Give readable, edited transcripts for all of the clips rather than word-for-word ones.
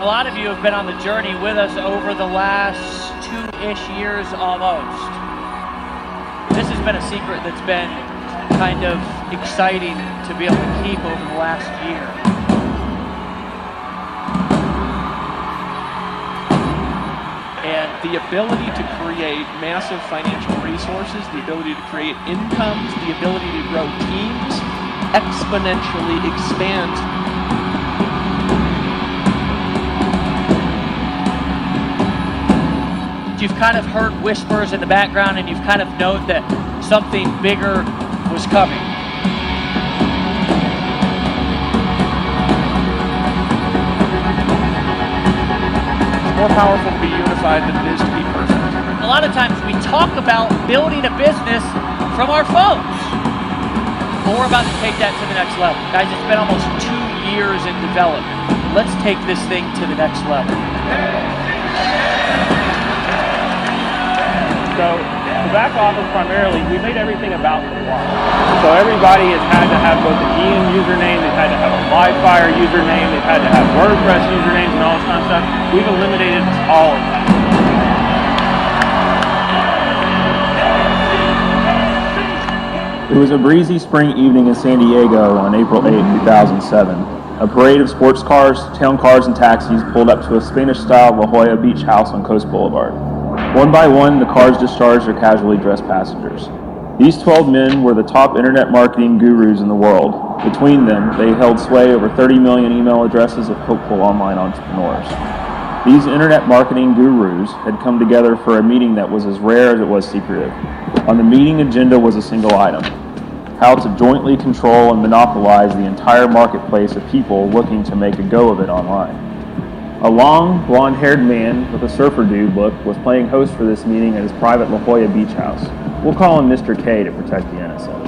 A lot of you have been on the journey with us over the last 2-ish years almost. This has been a secret that's been kind of exciting to be able to keep over the last year. And the ability to create massive financial resources, the ability to create incomes, the ability to grow teams, exponentially expand. You've kind of heard whispers in the background and you've kind of known that something bigger was coming. It's more powerful to be unified than it is to be perfect. A lot of times we talk about building a business from our phones. But we're about to take that to the next level. Guys, it's been almost 2 years in development. Let's take this thing to the next level. So the back office primarily, we made everything about the blog. So everybody has had to have both an EN username, they've had to have a Livefire username, they've had to have WordPress usernames and all this kind of stuff. We've eliminated all of that. It was a breezy spring evening in San Diego on April 8, 2007. A parade of sports cars, town cars, and taxis pulled up to a Spanish-style La Jolla beach house on Coast Boulevard. One by one, the cars discharged their casually dressed passengers. These 12 men were the top internet marketing gurus in the world. Between them, they held sway over 30 million email addresses of hopeful online entrepreneurs. These internet marketing gurus had come together for a meeting that was as rare as it was secretive. On the meeting agenda was a single item: how to jointly control and monopolize the entire marketplace of people looking to make a go of it online. A long, blonde-haired man with a surfer dude look was playing host for this meeting at his private La Jolla beach house. We'll call him Mr. K to protect the innocent.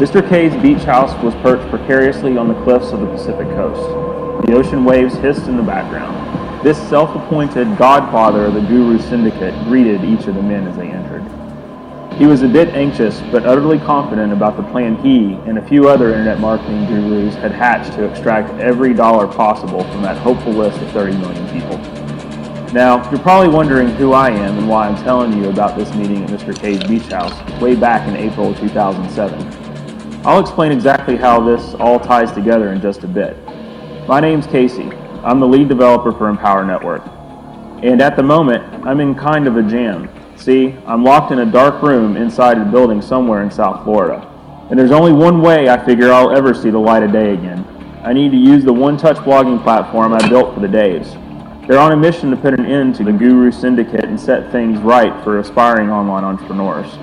Mr. K's beach house was perched precariously on the cliffs of the Pacific coast. The ocean waves hissed in the background. This self-appointed godfather of the Guru Syndicate greeted each of the men as they entered. He was a bit anxious, but utterly confident about the plan he and a few other internet marketing gurus had hatched to extract every dollar possible from that hopeful list of 30 million people. Now, you're probably wondering who I am and why I'm telling you about this meeting at Mr. K's beach house way back in April of 2007. I'll explain exactly how this all ties together in just a bit. My name's Casey. I'm the lead developer for Empower Network. And at the moment, I'm in kind of a jam. See, I'm locked in a dark room inside a building somewhere in South Florida. And there's only one way I figure I'll ever see the light of day again. I need to use the one-touch blogging platform I built for the Daves. They're on a mission to put an end to the Guru Syndicate and set things right for aspiring online entrepreneurs.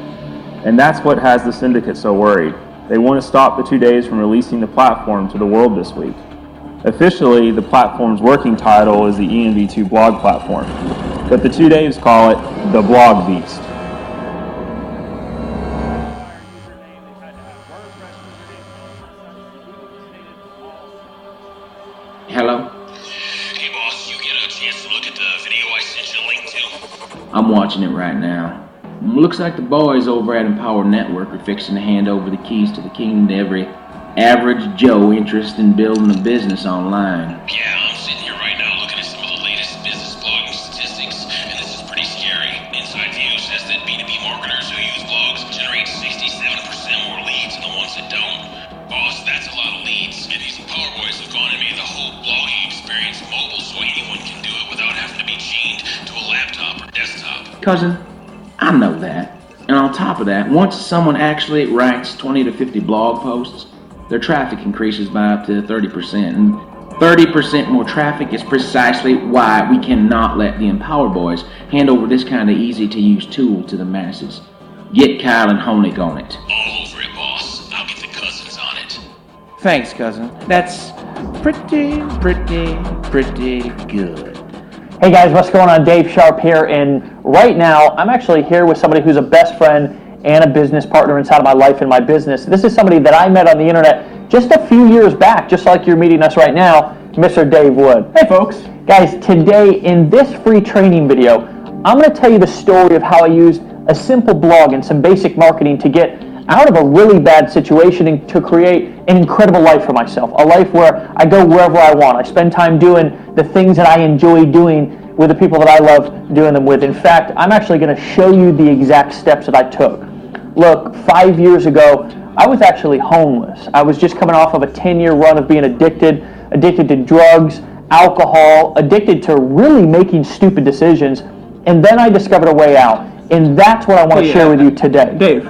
And that's what has the Syndicate so worried. They want to stop the 2 Daves from releasing the platform to the world this week. Officially, the platform's working title is the ENv2 blog platform, but the 2 Daves call it the Blog Beast. Hello? Hey boss, you get a chance to look at the video I sent you a link to? I'm watching it right now. Looks like the boys over at Empower Network are fixing to hand over the keys to the kingdom to every average Joe interested in building a business online. Yeah, I'm sitting here right now looking at some of the latest business blogging statistics, and this is pretty scary. Inside View says that B2B marketers who use blogs generate 67% more leads than the ones that don't. Boss, that's a lot of leads, and these Empower boys have gone and made the whole blogging experience mobile so anyone can do it without having to be chained to a laptop or desktop. Cousin, I know that. And on top of that, once someone actually writes 20 to 50 blog posts, their traffic increases by up to 30%. And 30% more traffic is precisely why we cannot let the Empower boys hand over this kind of easy-to-use tool to the masses. Get Kyle and Honig on it. All over it, boss. I'll get the cousins on it. Thanks, cousin. That's pretty good. Hey guys, what's going on? Dave Sharpe here, and right now I'm actually here with somebody who's a best friend and a business partner inside of my life and my business. This is somebody that I met on the internet just a few years back, just like you're meeting us right now, Mr. Dave Wood. Hey folks. Guys, today in this free training video, I'm going to tell you the story of how I used a simple blog and some basic marketing to get out of a really bad situation and to create an incredible life for myself, a life where I go wherever I want. I spend time doing the things that I enjoy doing with the people that I love doing them with. In fact, I'm actually going to show you the exact steps that I took. Look, 5 years ago, I was actually homeless. I was just coming off of a 10-year run of being addicted to drugs, alcohol, addicted to really making stupid decisions, and then I discovered a way out. And that's what I want to share with you today. Dave.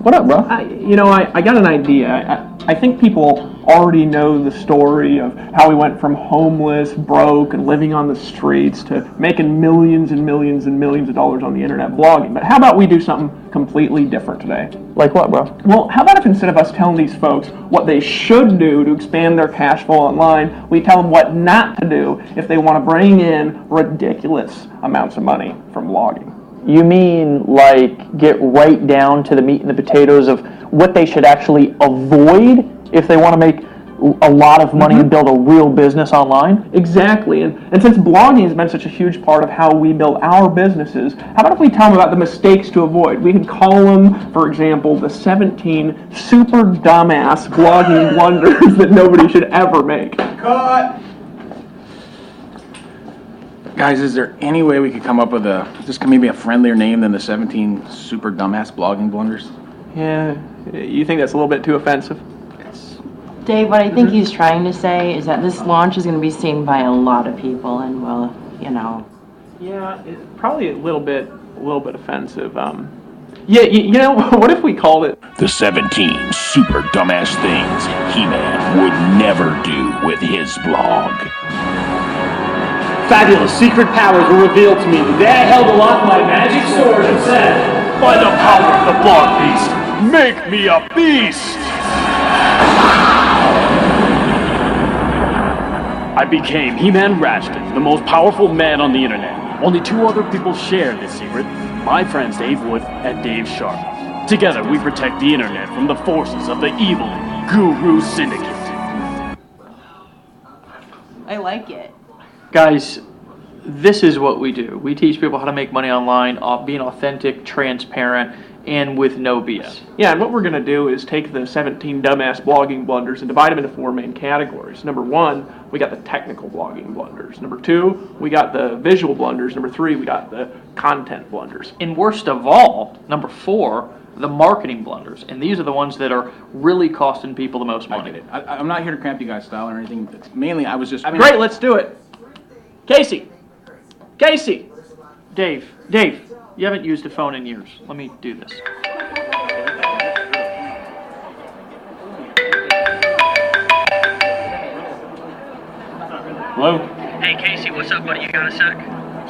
What up, bro? I got an idea. I think people already know the story of how we went from homeless, broke, and living on the streets to making millions and millions and millions of dollars on the internet blogging. But how about we do something completely different today? Like what, bro? Well, how about if instead of us telling these folks what they should do to expand their cash flow online, we tell them what not to do if they want to bring in ridiculous amounts of money from blogging? You mean like get right down to the meat and the potatoes of what they should actually avoid if they want to make a lot of money and build a real business online? Exactly. And since blogging has been such a huge part of how we build our businesses, how about if we tell them about the mistakes to avoid? We could call them, for example, the 17 super dumbass blogging blunders that nobody should ever make. Cut! Guys, is there any way we could come up with maybe a friendlier name than the 17 super dumbass blogging blunders? Yeah, you think that's a little bit too offensive? Dave, what I think he's trying to say is that this launch is going to be seen by a lot of people, and well, you know. Yeah, probably a little bit offensive. What if we called it The 17 super dumbass things He-Man would never do with his blog. Fabulous secret powers were revealed to me. The day I held aloft my magic sword and said, "By the power of the blog beast, make me a beast!" I became He-Man Ratchet, the most powerful man on the internet. Only 2 other people share this secret, my friends Dave Wood and Dave Sharpe. Together we protect the internet from the forces of the evil Guru Syndicate. I like it. Guys, this is what we do. We teach people how to make money online, being authentic, transparent, and with no BS. Yeah, and what we're going to do is take the 17 dumbass blogging blunders and divide them into 4 main categories. Number 1, we got the technical blogging blunders. Number 2, we got the visual blunders. Number 3, we got the content blunders. And worst of all, number 4, the marketing blunders. And these are the ones that are really costing people the most money. I get it. I'm not here to cramp you guys' style or anything. Mainly, I was just... Great, let's do it. Casey! Dave, you haven't used a phone in years. Let me do this. Hello? Hey Casey, what's up, buddy? You got a sec?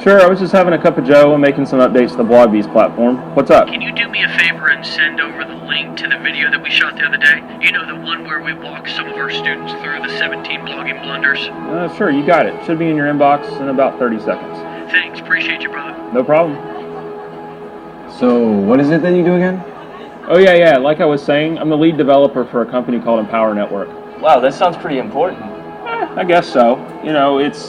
Sure, I was just having a cup of joe and making some updates to the BlogBeast platform. What's up? Can you do me a favor and send over the link to the video that we shot the other day? You know, the one where we walked some of our students through the 17 blogging blunders? Sure, you got it. Should be in your inbox in about 30 seconds. Thanks, appreciate you, brother. No problem. So, what is it that you do again? Oh, yeah, like I was saying, I'm the lead developer for a company called Empower Network. Wow, that sounds pretty important. I guess so. You know, it's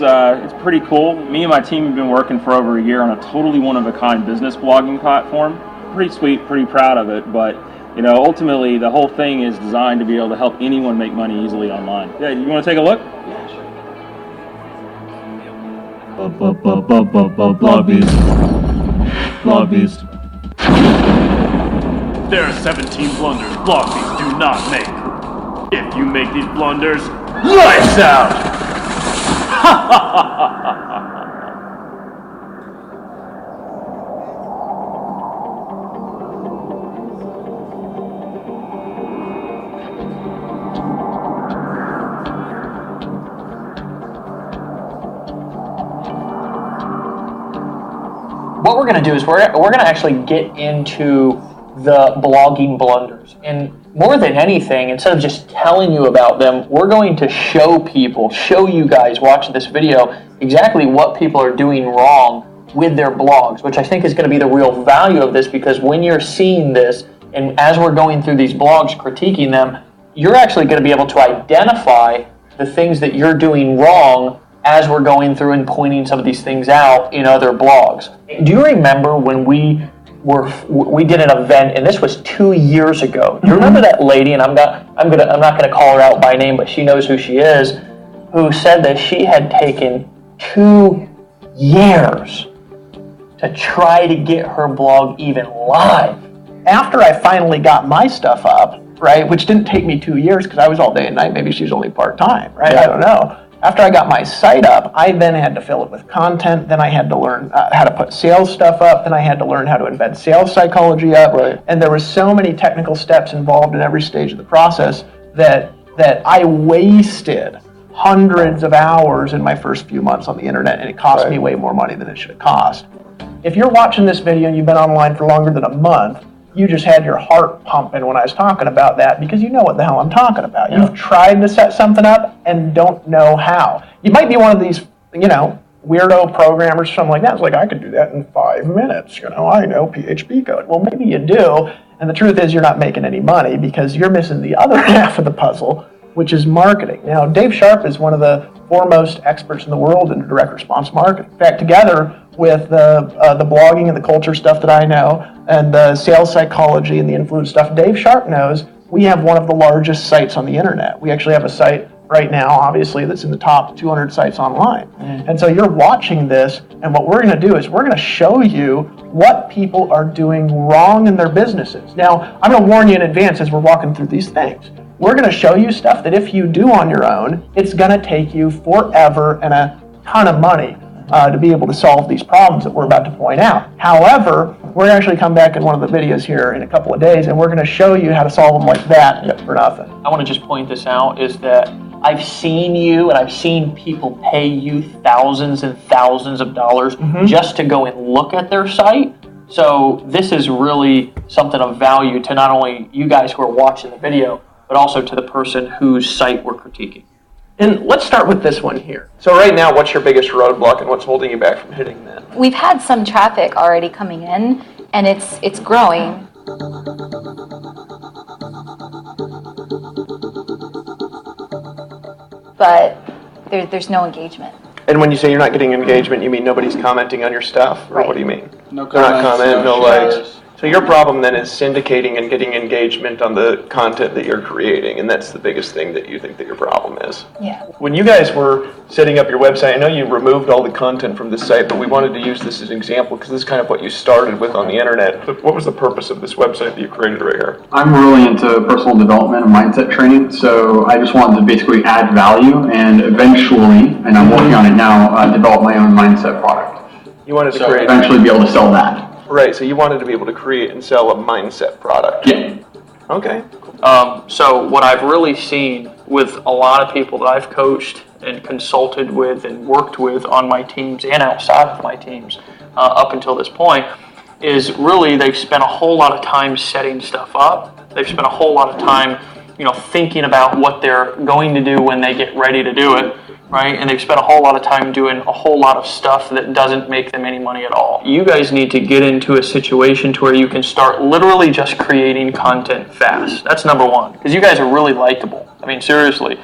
pretty cool. Me and my team have been working for over a year on a totally one-of-a-kind business blogging platform. Pretty sweet, pretty proud of it, but, you know, ultimately the whole thing is designed to be able to help anyone make money easily online. Yeah, you want to take a look? Yeah, sure. BlogBeast. There are 17 blunders BlogBeast do not make. If you make these blunders, lights out! What we're going to do is we're going to actually get into the blogging blunders. And more than anything, instead of just telling you about them, we're going to show you guys watching this video exactly what people are doing wrong with their blogs, which I think is going to be the real value of this, because when you're seeing this and as we're going through these blogs critiquing them, you're actually going to be able to identify the things that you're doing wrong as we're going through and pointing some of these things out in other blogs. Do you remember when we we did an event, and this was 2 years ago. You remember that lady, and I'm not gonna call her out by name, but she knows who she is, who said that she had taken 2 years to try to get her blog even live. After I finally got my stuff up, right, which didn't take me 2 years because I was all day and night, maybe she was only part-time, right? I don't know. After I got my site up, I then had to fill it with content. Then I had to learn how to put sales stuff up. Then I had to learn how to embed sales psychology up. Right. And there was so many technical steps involved in every stage of the process that I wasted hundreds of hours in my first few months on the internet, and it cost me way more money than it should have cost. If you're watching this video and you've been online for longer than a month, you just had your heart pumping when I was talking about that because you know what the hell I'm talking about. Yeah. You've tried to set something up and don't know how. You might be one of these, weirdo programmers, something like that. It's like, I could do that in 5 minutes. I know PHP code. Well, maybe you do. And the truth is you're not making any money because you're missing the other half of the puzzle, which is marketing. Now, Dave Sharpe is one of the foremost experts in the world in direct response marketing. In fact, together with the blogging and the culture stuff that I know, and the sales psychology and the influence stuff Dave Sharpe knows, we have one of the largest sites on the internet. We actually have a site right now, obviously, that's in the top 200 sites online. And so you're watching this, and what we're going to do is we're going to show you what people are doing wrong in their businesses. Now, I'm going to warn you in advance as we're walking through these things. We're going to show you stuff that if you do on your own, it's going to take you forever and a ton of money to be able to solve these problems that we're about to point out. However, we're going to actually come back in one of the videos here in a couple of days, and we're going to show you how to solve them like that for nothing. I want to just point this out is that I've seen you and I've seen people pay you thousands and thousands of dollars just to go and look at their site. So this is really something of value to not only you guys who are watching the video, but also to the person whose site we're critiquing. And let's start with this one here. So right now, what's your biggest roadblock and what's holding you back from hitting that? We've had some traffic already coming in, and it's growing. But there's no engagement. And when you say you're not getting engagement, you mean nobody's commenting on your stuff? Or Right. what do you mean? No They're not comments, commenting, no shares. likes. So your problem then is syndicating and getting engagement on the content that you're creating, and that's the biggest thing that you think that your problem is. Yeah. When you guys were setting up your website, I know you removed all the content from the site, but we wanted to use this as an example because this is kind of what you started with on the internet. But what was the purpose of this website that you created right here? I'm really into personal development and mindset training, so I just wanted to basically add value and eventually, and I'm working on it now, develop my own mindset product. You wanted to create... eventually be able to sell that. Right, so you wanted to be able to create and sell a mindset product. Yeah. Okay. So what I've really seen with a lot of people that I've coached and consulted with and worked with on my teams and outside of my teams up until this point is really they've spent a whole lot of time setting stuff up. They've spent a whole lot of time, thinking about what they're going to do when they get ready to do it. Right? And they've spent a whole lot of time doing a whole lot of stuff that doesn't make them any money at all. You guys need to get into a situation to where you can start literally just creating content fast. That's number one. Because you guys are really likable. I mean, seriously.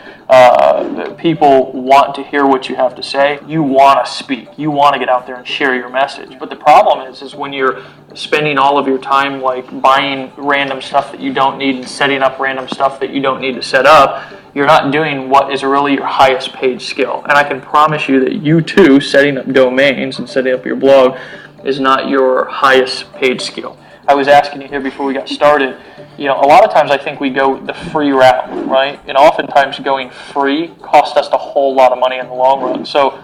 People want to hear what you have to say. You want to speak. You want to get out there and share your message. But the problem is when you're spending all of your time like buying random stuff that you don't need and setting up random stuff that you don't need to set up, you're not doing what is really your highest paid skill. And I can promise you that you too, setting up domains and setting up your blog is not your highest paid skill. I was asking you here before we got started, a lot of times I think we go the free route, right? And oftentimes going free costs us a whole lot of money in the long run. So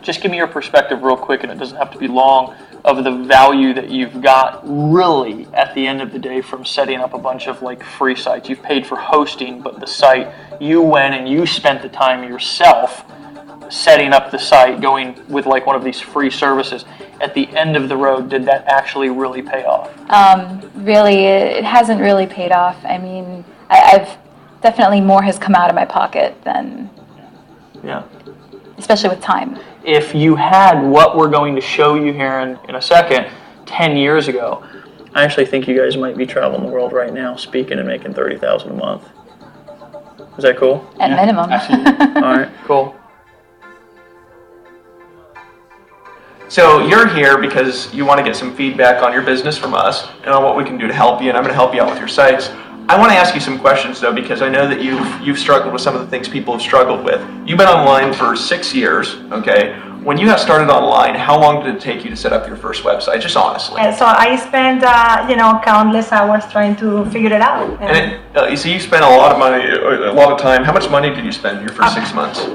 just give me your perspective real quick, and it doesn't have to be long, of the value that you've got really at the end of the day from setting up a bunch of like free sites. You've paid for hosting, but the site, you went and you spent the time yourself setting up the site, going with like one of these free services. At the end of the road, did that actually really pay off? Really, it hasn't really paid off. I mean, I've definitely more has come out of my pocket than, especially with time. If you had what we're going to show you here in a second, 10 years ago, I actually think you guys might be traveling the world right now, speaking and making $30,000 a month. Is that cool? At minimum. All right, cool. So you're here because you want to get some feedback on your business from us and on what we can do to help you, and I'm going to help you out with your sites. I want to ask you some questions though, because I know that you've struggled with some of the things people have struggled with. You've been online for 6 years, okay? When you got started online, how long did it take you to set up your first website, just honestly? And so I spent, countless hours trying to figure it out. And you see, you spent a lot of money, a lot of time. How much money did you spend your first 6 months?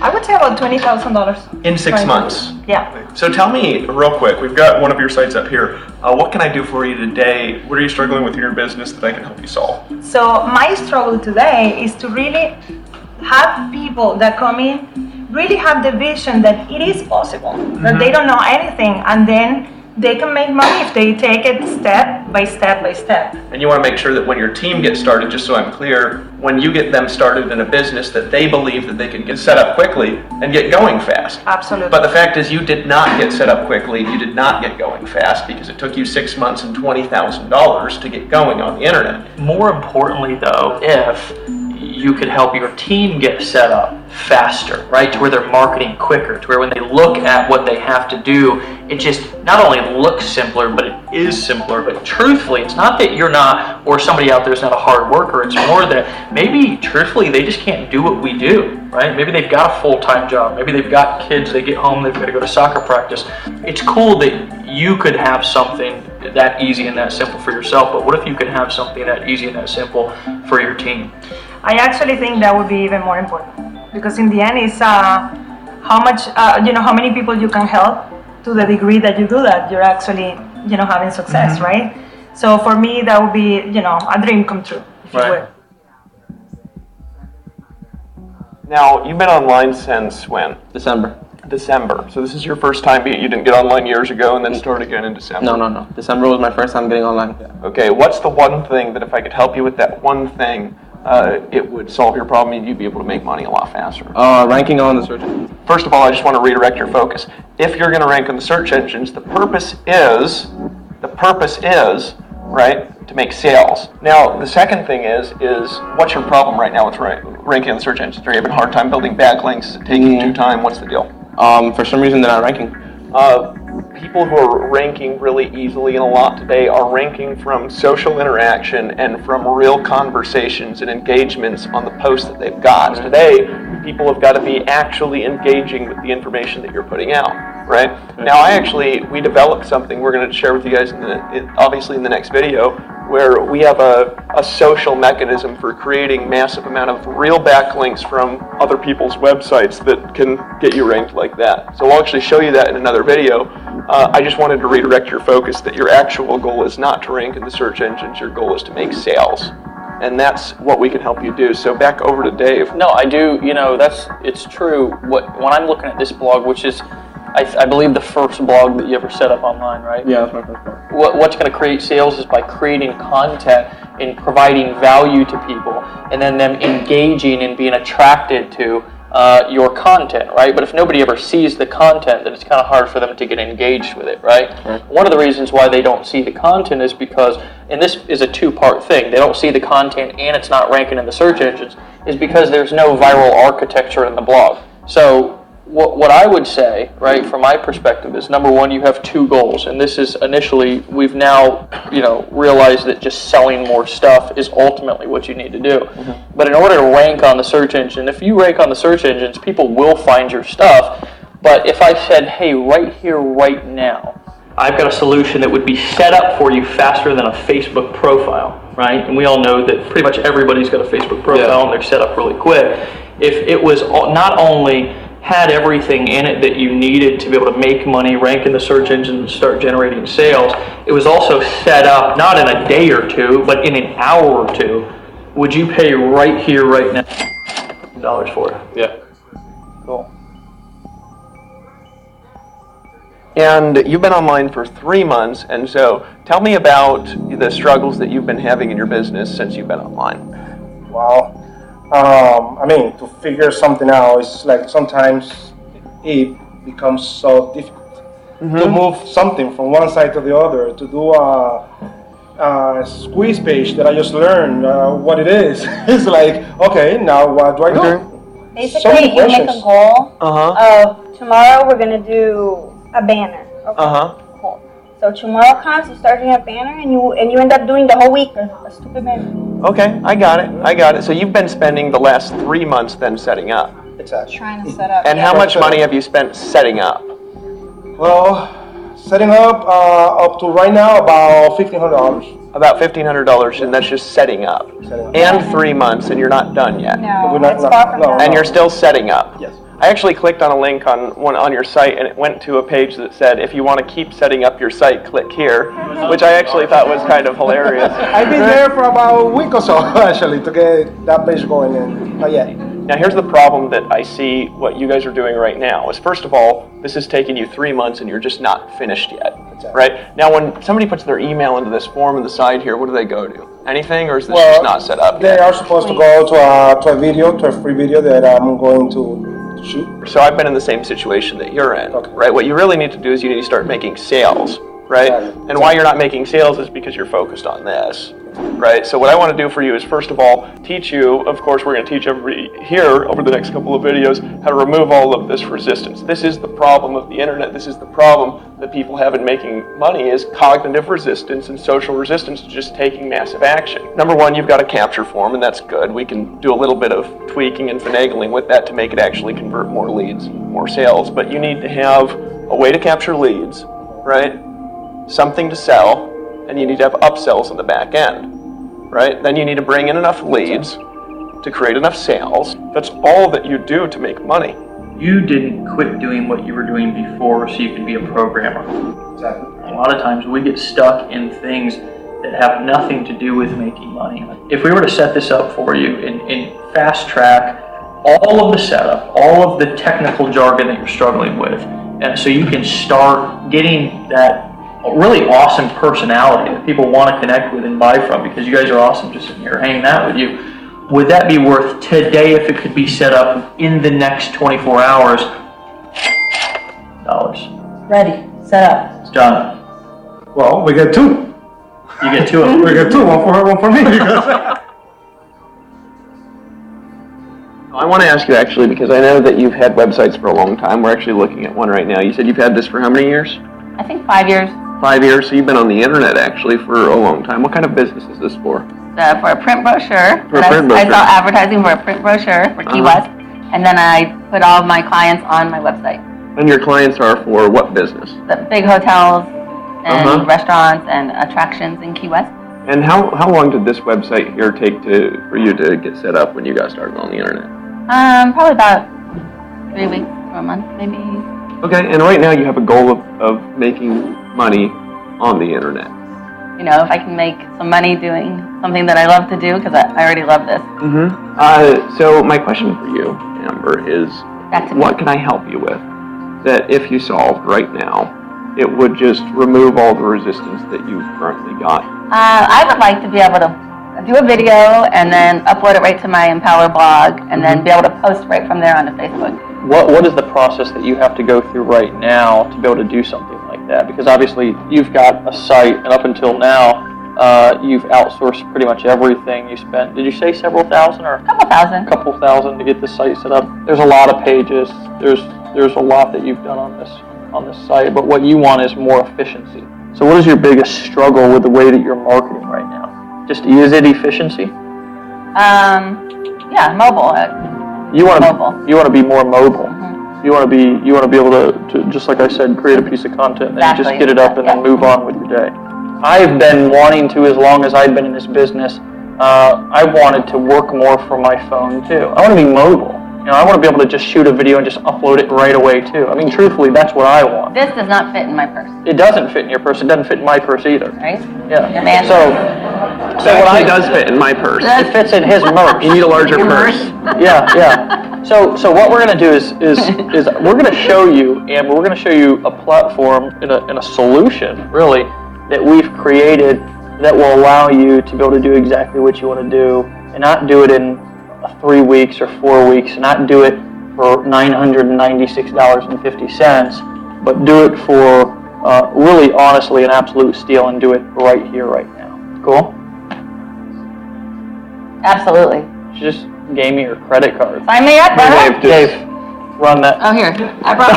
I would say about $20,000. In 6 months? Yeah. So tell me real quick, we've got one of your sites up here. What can I do for you today? What are you struggling with in your business that I can help you solve? So my struggle today is to really have people that come in, really have the vision that it is possible, that they don't know anything, and then they can make money if they take it step by step by step. And you want to make sure that when your team gets started, just so I'm clear, when you get them started in a business, that they believe that they can get set up quickly and get going fast. Absolutely. But the fact is, you did not get set up quickly, you did not get going fast, because it took you 6 months and $20,000 to get going on the internet. More importantly though, if you could help your team get set up faster, right? To where they're marketing quicker, to where when they look at what they have to do, it just not only looks simpler, but it is simpler. But truthfully, it's not that you're not, or somebody out there is not a hard worker. It's more that maybe, truthfully, they just can't do what we do, right? Maybe they've got a full-time job. Maybe they've got kids, they get home, they've got to go to soccer practice. It's cool that you could have something that easy and that simple for yourself, but what if you could have something that easy and that simple for your team? I actually think that would be even more important, because in the end it's how much, how many people you can help. To the degree that you do that, you're actually, having success, right? So for me, that would be, a dream come true, if you would. Now, you've been online since when? December. So this is your first time you didn't get online years ago and then started again in December? No. December was my first time getting online. Okay, what's the one thing that if I could help you with that one thing, it would solve your problem and you'd be able to make money a lot faster? Ranking on the search engines. First of all, I just want to redirect your focus. If you're going to rank on the search engines, the purpose is, right, to make sales. Now, the second thing is what's your problem right now with ranking on the search engines? Are you having a hard time building backlinks? Is it taking you time? What's the deal? For some reason, they're not ranking. People who are ranking really easily and a lot today are ranking from social interaction and from real conversations and engagements on the posts that they've got. Today, people have got to be actually engaging with the information that you're putting out, right? Now, we developed something we're going to share with you guys obviously in the next video, where we have a social mechanism for creating massive amount of real backlinks from other people's websites that can get you ranked like that. So we'll actually show you that in another video. I just wanted to redirect your focus that your actual goal is not to rank in the search engines, your goal is to make sales. And that's what we can help you do. So back over to Dave. No, I do, it's true. When I'm looking at this blog, which is, I believe the first blog that you ever set up online, right? Yeah, that's my first blog. What's going to create sales is by creating content and providing value to people, and then them engaging and being attracted to your content, right? But if nobody ever sees the content, then it's kind of hard for them to get engaged with it, right? One of the reasons why they don't see the content is because, and this is a two-part thing, they don't see the content and it's not ranking in the search engines, is because there's no viral architecture in the blog. So what I would say, right, from my perspective is, number one, you have two goals, and this is initially, we've now, realized that just selling more stuff is ultimately what you need to do. But in order to rank on the search engine, if you rank on the search engines, people will find your stuff. But if I said, hey, right here, right now, I've got a solution that would be set up for you faster than a Facebook profile, right? And we all know that pretty much everybody's got a Facebook profile and they're set up really quick. If it was not only had everything in it that you needed to be able to make money, rank in the search engine, and start generating sales, it was also set up not in a day or two, but in an hour or two. Would you pay right here, right now, dollars for it? Yeah. Cool. And you've been online for 3 months, and so tell me about the struggles that you've been having in your business since you've been online. Wow. To figure something out, it's like sometimes it becomes so difficult to move something from one side to the other, to do a squeeze page that I just learned what it is. It's like, okay, now what do I do? Basically, you make a goal of tomorrow we're going to do a banner. Okay. Uh-huh. So tomorrow comes, you start doing a banner, and you end up doing the whole week a stupid banner. Okay, I got it. So you've been spending the last 3 months then setting up. Exactly. Trying to set up. And how much money have you spent setting up? Well, setting up to right now about $1,500. About $1,500, and that's just setting up. And 3 months, and you're not done yet. No, it's far from done. And you're still setting up. Yes. I actually clicked on a link on your site, and it went to a page that said, if you want to keep setting up your site, click here, which I actually thought was kind of hilarious. I've been there for about a week or so, actually, to get that page going in. Not yet. Now, here's the problem that I see what you guys are doing right now is, first of all, this has taken you 3 months and you're just not finished yet, right? Now, when somebody puts their email into this form on the side here, what do they go to? Anything, or is this just not set up They yet? are supposed to go to a video, to a free video that I'm going to shoot. So I've been in the same situation that you're in, right? What you really need to do is you need to start making sales, right? And why you're not making sales is because you're focused on this, right? So what I want to do for you is, first of all, teach you, of course, we're going to teach everybody here over the next couple of videos how to remove all of this resistance. This is the problem of the internet. This is the problem that people have in making money, is cognitive resistance and social resistance to just taking massive action. Number one, you've got a capture form, and that's good. We can do a little bit of tweaking and finagling with that to make it actually convert more leads, more sales. But you need to have a way to capture leads, right? Something to sell, and you need to have upsells on the back end, right? Then you need to bring in enough leads to create enough sales. That's all that you do to make money. You didn't quit doing what you were doing before so you could be a programmer. Exactly. A lot of times we get stuck in things that have nothing to do with making money. If we were to set this up for you and fast track all of the setup, all of the technical jargon that you're struggling with, and so you can start getting that really awesome personality that people want to connect with and buy from, because you guys are awesome just sitting here hanging out with you. Would that be worth today, if it could be set up in the next 24 hours, dollars? Ready, set up. It's done. Well, we get two. You get two of them. We get two, one for her, one for me. I want to ask you actually, because I know that you've had websites for a long time. We're actually looking at one right now. You said you've had this for how many years? I think 5 years. 5 years, so you've been on the internet actually for a long time. What kind of business is this for? For a print brochure. For a print brochure. I saw advertising for a print brochure for Key West, and then I put all of my clients on my website. And your clients are for what business? The big hotels and restaurants and attractions in Key West. And how long did this website here take for you to get set up when you got started on the internet? Probably about 3 weeks or a month, maybe. Okay, and right now you have a goal of making money on the internet. You know, if I can make some money doing something that I love to do, because I already love this. So my question for you, Amber, is what can I help you with that if you solved right now, it would just remove all the resistance that you've currently got? I would like to be able to do a video and then upload it right to my Empower blog, and then be able to post right from there onto Facebook. What is the process that you have to go through right now to be able to do something like that? Because obviously you've got a site, and up until now, you've outsourced pretty much everything. You spent, did you say several thousand or? A couple thousand to get the site set up. There's a lot of pages. There's a lot that you've done on this site, but what you want is more efficiency. So what is your biggest struggle with the way that you're marketing right now? Just, is it efficiency? Yeah, mobile. You want to be more mobile. You want to be able to, just like I said, create a piece of content and then just get it up and then move on with your day. I've been wanting to, as long as I've been in this business, I wanted to work more from my phone too. I want to be mobile. You know, I want to be able to just shoot a video and just upload it right away too. I mean, truthfully, that's what I want. This does not fit in my purse. It doesn't fit in your purse. It doesn't fit in my purse either. Right? Yeah. Your man. So it does fit in my purse. It fits in his purse. You need a larger purse. Yeah. So what we're going to do is we're going to show you, Amber, we're going to show you a platform and a solution, really, that we've created that will allow you to be able to do exactly what you want to do, and not do it in 3 weeks or 4 weeks, and not do it for $996.50, but do it for really honestly an absolute steal, and do it right here, right now. Cool? Absolutely. She just gave me her credit card. Sign me up, brother. Dave, run that. Oh, here. I brought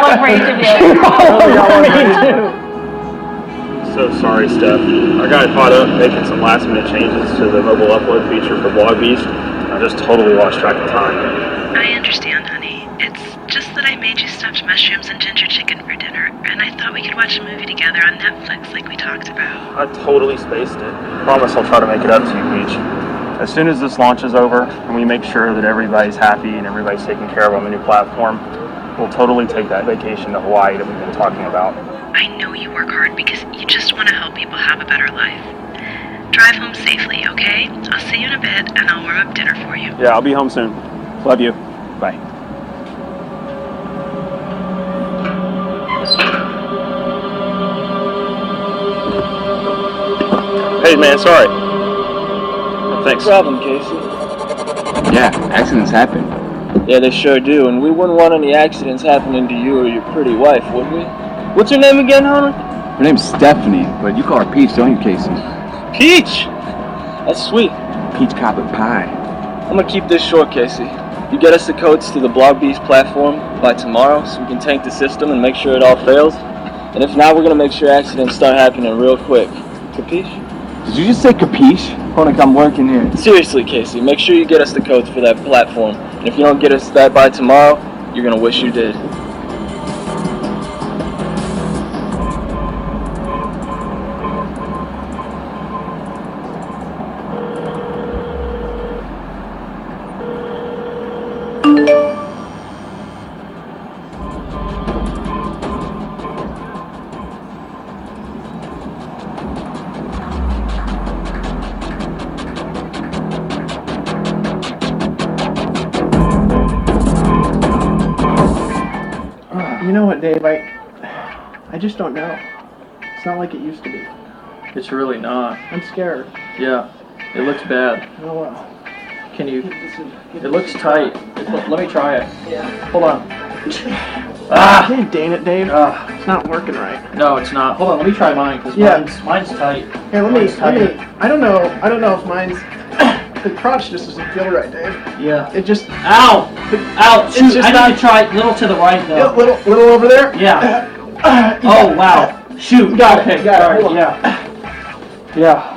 one for each of you. So sorry, Steph. I got caught up making some last-minute changes to the mobile upload feature for BlogBeast. I just totally lost track of time. I understand, honey. It's just that I made you stuffed mushrooms and ginger chicken for dinner, and I thought we could watch a movie together on Netflix like we talked about. I totally spaced it. Promise I'll try to make it up to you, Peach. As soon as this launch is over and we make sure that everybody's happy and everybody's taken care of on the new platform, we'll totally take that vacation to Hawaii that we've been talking about. I know you work hard because you just want to help people have a better life. Drive home safely, okay? I'll see you in a bit, and I'll warm up dinner for you. Yeah, I'll be home soon. Love you. Bye. Hey, man, sorry. Thanks. No problem, Casey. Yeah, accidents happen. Yeah, they sure do, and we wouldn't want any accidents happening to you or your pretty wife, would we? What's her name again, honey? Her name's Stephanie, but you call her Peach, don't you, Casey? Peach! That's sweet. Peach cobbler pie. I'm gonna keep this short, Casey. You get us the codes to the BlogBeast platform by tomorrow so we can tank the system and make sure it all fails. And if not, we're gonna make sure accidents start happening real quick. Capiche? Did you just say capiche? Like I'm working here. Seriously, Casey, make sure you get us the codes for that platform. And if you don't get us that by tomorrow, you're gonna wish you did. You know what, Dave? I just don't know. It's not like it used to be. It's really not. I'm scared. Yeah, it looks bad. Oh well. Can you? It looks tight. Let me try it. Yeah. Hold on. Ah! Dang it, Dave. It's not working right. No, it's not. Hold on. Let me try mine because mine's tight. Here, let me. I don't know if mine's. The crotch just doesn't feel right, Dave. Yeah. It just. Ow! Ow! It's Shoot, just I not. need to try a little to the right though. Yeah, little over there. Yeah. Oh wow! Shoot! Got it. Okay. Got it. Sorry. Yeah.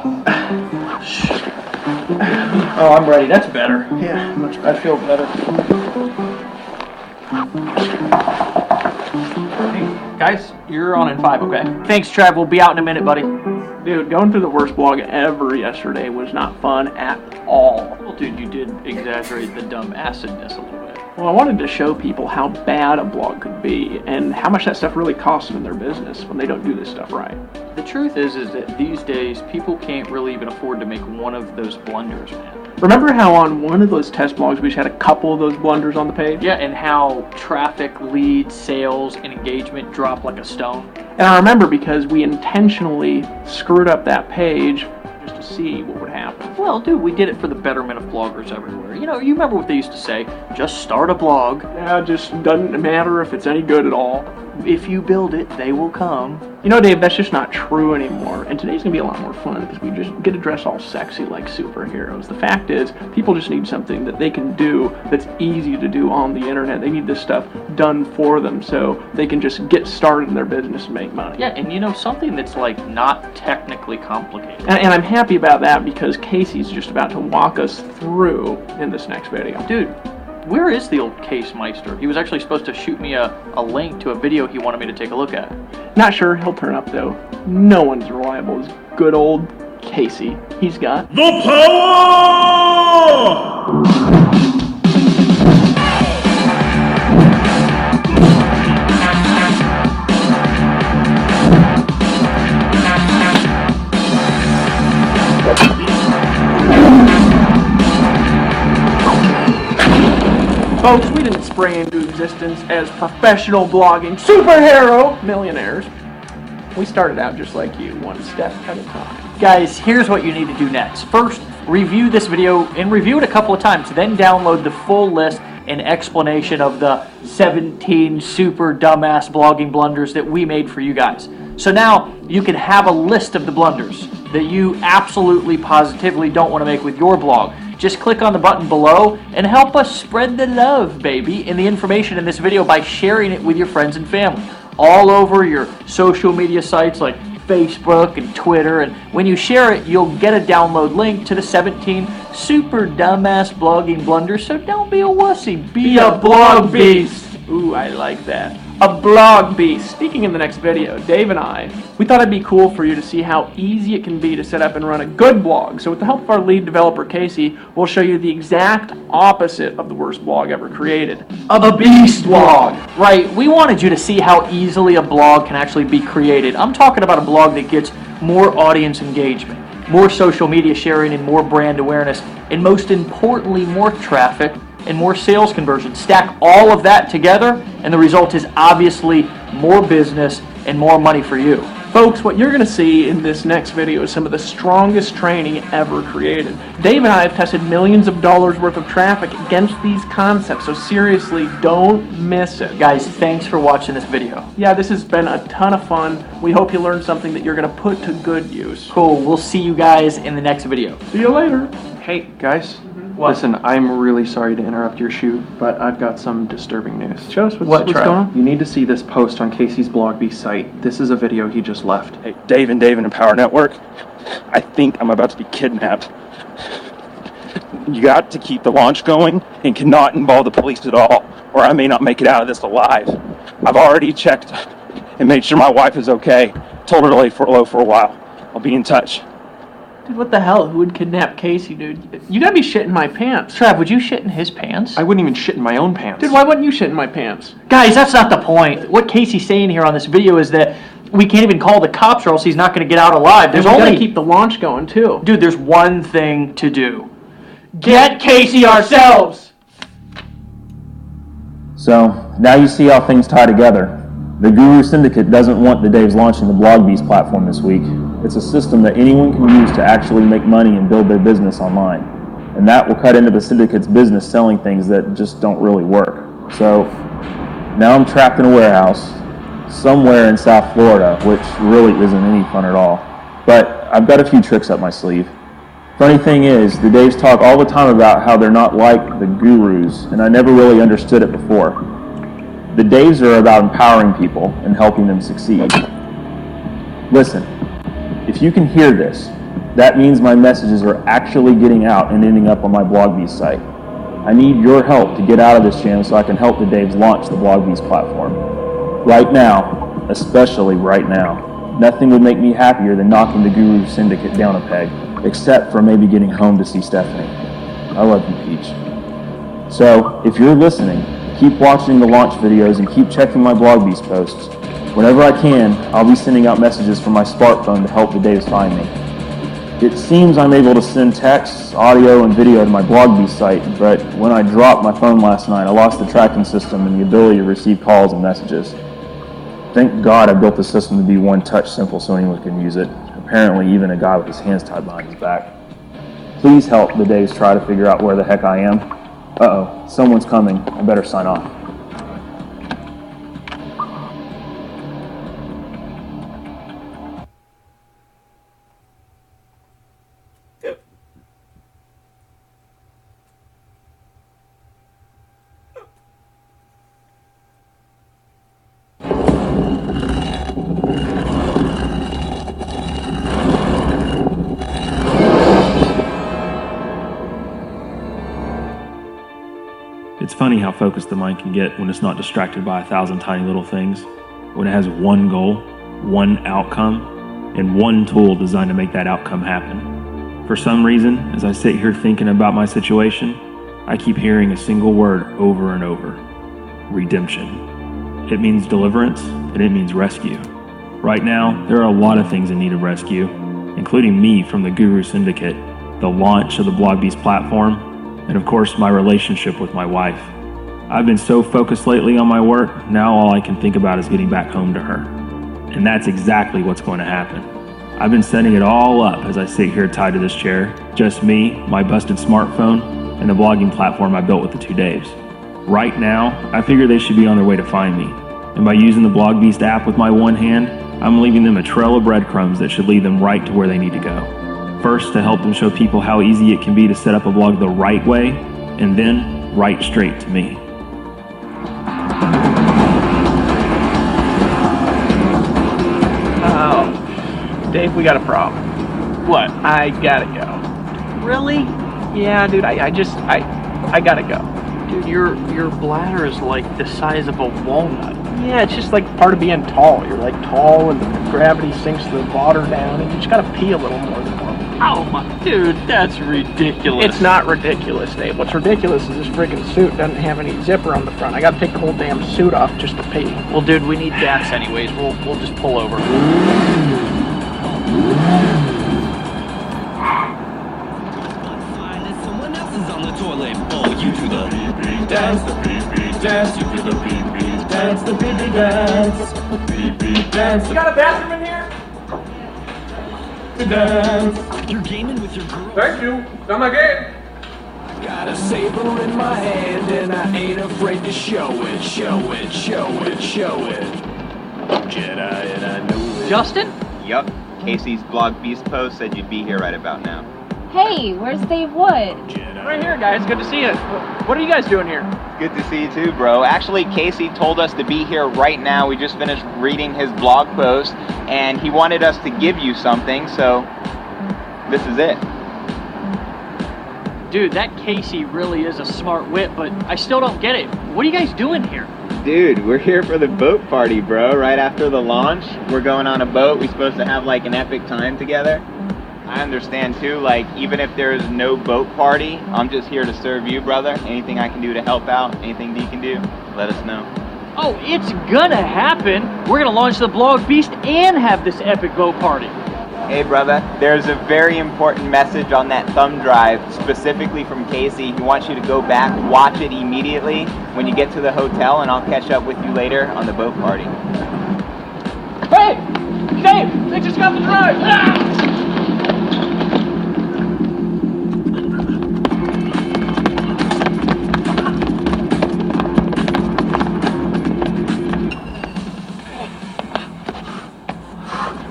Oh, I'm ready. That's better. Yeah, much I feel better. Hey, guys, you're on in 5, okay? Thanks, Trav. We'll be out in a minute, buddy. Dude, going through the worst blog ever yesterday was not fun at all. Well, dude, you did exaggerate the dumb acidness a little bit. Well, I wanted to show people how bad a blog could be and how much that stuff really costs them in their business when they don't do this stuff right. The truth is that these days, people can't really even afford to make one of those blunders, man. Remember how on one of those test blogs we just had a couple of those blunders on the page? Yeah, and how traffic, leads, sales, and engagement dropped like a stone. And I remember because we intentionally screwed up that page just to see what would happen. Well, dude, we did it for the betterment of bloggers everywhere. You know, you remember what they used to say, just start a blog. Yeah, it just doesn't matter if it's any good at all. If you build it, they will come. You know, Dave, that's just not true anymore. And today's going to be a lot more fun because we just get to dress all sexy like superheroes. The fact is, people just need something that they can do that's easy to do on the internet. They need this stuff done for them so they can just get started in their business and make money. Yeah, and you know, something that's like not technically complicated. And I'm happy about that because Casey's just about to walk us through in this next video. Dude, where is the old Case Meister? He was actually supposed to shoot me a link to a video he wanted me to take a look at. Not sure he'll turn up though. No one's as reliable as good old Casey. He's got the power! Folks, we didn't spring into existence as professional blogging superhero millionaires. We started out just like you, one step at a time. Guys, here's what you need to do next. First, review this video and review it a couple of times. Then download the full list and explanation of the 17 super dumbass blogging blunders that we made for you guys. So now you can have a list of the blunders that you absolutely positively don't want to make with your blog. just click on the button below and help us spread the love, baby, and the information in this video by sharing it with your friends and family. All over your social media sites like Facebook and Twitter, and when you share it, you'll get a download link to the 17 super dumbass blogging blunders, so don't be a wussy, be a blog beast. Ooh, I like that. A blog beast. Speaking in the next video, Dave and I, we thought it'd be cool for you to see how easy it can be to set up and run a good blog. So with the help of our lead developer, Casey, we'll show you the exact opposite of the worst blog ever created. A beast blog. Right, we wanted you to see how easily a blog can actually be created. I'm talking about a blog that gets more audience engagement, more social media sharing, and more brand awareness, and most importantly, more traffic and more sales conversions. Stack all of that together, and the result is obviously more business and more money for you. Folks, what you're going to see in this next video is some of the strongest training ever created. Dave and I have tested millions of dollars worth of traffic against these concepts, so seriously, don't miss it. Guys, thanks for watching this video. Yeah, this has been a ton of fun. We hope you learned something that you're going to put to good use. Cool, we'll see you guys in the next video. See you later. Hey, guys. What? Listen, I'm really sorry to interrupt your shoot, but I've got some disturbing news. Show us what's going on. You need to see this post on Casey's BlogBee site. This is a video he just left. Hey, Dave and Empower Network. I think I'm about to be kidnapped. You got to keep the launch going and cannot involve the police at all, or I may not make it out of this alive. I've already checked and made sure my wife is okay. Told her to lay low for a while. I'll be in touch. Dude, what the hell? Who would kidnap Casey, dude? You gotta be shitting my pants. Trav, would you shit in his pants? I wouldn't even shit in my own pants. Dude, why wouldn't you shit in my pants? Guys, that's not the point. What Casey's saying here on this video is that we can't even call the cops or else he's not going to get out alive. There's only gotta keep the launch going, too. Dude, there's one thing to do. Get Casey ourselves! So, now you see how things tie together. The Guru Syndicate doesn't want the Daves launching the BlogBees platform this week. It's a system that anyone can use to actually make money and build their business online. And that will cut into the Syndicate's business selling things that just don't really work. So, now I'm trapped in a warehouse somewhere in South Florida, which really isn't any fun at all. But I've got a few tricks up my sleeve. Funny thing is, the Daves talk all the time about how they're not like the gurus, and I never really understood it before. The Daves are about empowering people and helping them succeed. Listen, if you can hear this, that means my messages are actually getting out and ending up on my BlogBees site. I need your help to get out of this jam so I can help the Daves launch the BlogBees platform. Right now, especially right now, nothing would make me happier than knocking the Guru Syndicate down a peg, except for maybe getting home to see Stephanie. I love you, Peach. So, if you're listening, keep watching the launch videos and keep checking my BlogBees posts. Whenever I can, I'll be sending out messages from my smartphone to help the Daves find me. It seems I'm able to send texts, audio, and video to my BlogBees site, but when I dropped my phone last night, I lost the tracking system and the ability to receive calls and messages. Thank God I built the system to be one-touch simple so anyone can use it. Apparently even a guy with his hands tied behind his back. Please help the Daves try to figure out where the heck I am. Uh-oh, someone's coming. I better sign off. It's funny how focused the mind can get when it's not distracted by 1,000 tiny little things, when it has one goal, one outcome, and one tool designed to make that outcome happen. For some reason, as I sit here thinking about my situation, I keep hearing a single word over and over: redemption. It means deliverance, and it means rescue. Right now, there are a lot of things in need of rescue, including me from the Guru Syndicate, the launch of the BlogBees platform, and of course my relationship with my wife. I've been so focused lately on my work, now all I can think about is getting back home to her. And that's exactly what's going to happen. I've been setting it all up as I sit here tied to this chair. Just me, my busted smartphone, and the blogging platform I built with the two Daves. Right now, I figure they should be on their way to find me. And by using the BlogBees app with my one hand, I'm leaving them a trail of breadcrumbs that should lead them right to where they need to go. First, to help them show people how easy it can be to set up a blog the right way, and then write straight to me. Dave, we got a problem. What? I gotta go. Really? Yeah, dude, I gotta go. Dude, your bladder is like the size of a walnut. Yeah, it's just like part of being tall. You're like tall and the gravity sinks the water down and you just gotta pee a little more than normal. Oh my, dude, that's ridiculous. It's not ridiculous, Dave. What's ridiculous is this freaking suit doesn't have any zipper on the front. I gotta take the whole damn suit off just to pee. Well, dude, we need gas anyways. We'll just pull over. Someone else is on the toilet bowl. You do the pee-pee dance, the pee-pee dance. You do the pee-pee dance, the pee-pee dance, pee-pee dance. You got a bathroom in here? Dance. You're gaming with your girl. Thank you. Done my game. Got a saber in my hand and I ain't afraid to show it, show it, show it, show it. Jedi and I know it. Justin? Yup. Casey's blog beast post said you'd be here right about now. Hey, where's Dave Wood? Right here, guys. Good to see you. What are you guys doing here? Good to see you too, bro. Actually, Casey told us to be here right now. We just finished reading his blog post, and he wanted us to give you something, so this is it. Dude, that Casey really is a smart wit, but I still don't get it. What are you guys doing here? Dude, we're here for the boat party, bro. Right after the launch, we're going on a boat. We're supposed to have like an epic time together. I understand too, like, even if there's no boat party, I'm just here to serve you, brother. Anything I can do to help out, anything D can do, let us know. Oh, it's gonna happen. We're gonna launch the Blog Beast and have this epic boat party. Hey, brother, there's a very important message on that thumb drive, specifically from Casey. He wants you to go back, watch it immediately when you get to the hotel, and I'll catch up with you later on the boat party. Hey! Dave! They just got the drive! Ah!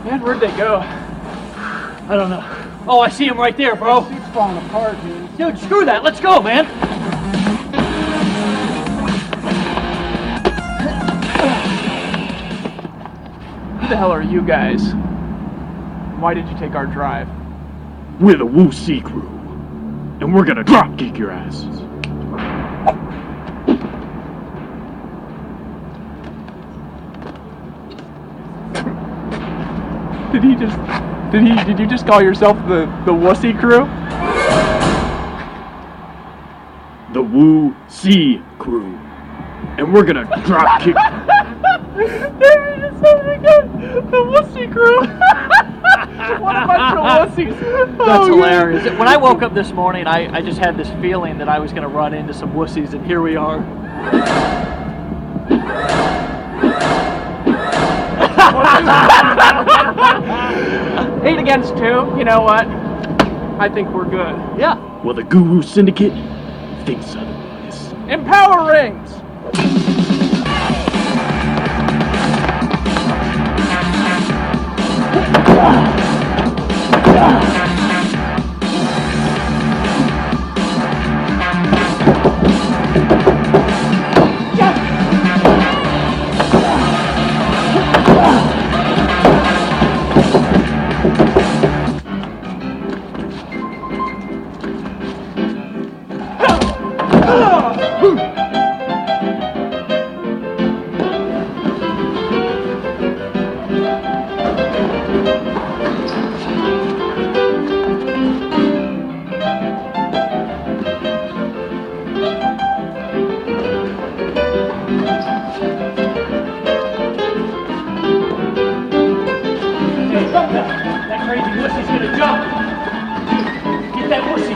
Man, where'd they go? I don't know. Oh, I see him right there, bro. The suit's falling apart, dude. Dude, screw that. Let's go, man. Who the hell are you guys? Why did you take our drive? We're the Wu C crew, and we're gonna drop kick your asses. Did you just call yourself the wussy crew? The Wu C crew, and we're gonna drop kick. David just said it again. The wussy crew. What a bunch of wussies. That's hilarious. When I woke up this morning, I just had this feeling that I was gonna run into some wussies, and here we are. 8 against 2. You know what? I think we're good. Yeah. Well, the Guru Syndicate thinks otherwise. Empower rings. That crazy wussy's gonna jump. Get that wussy.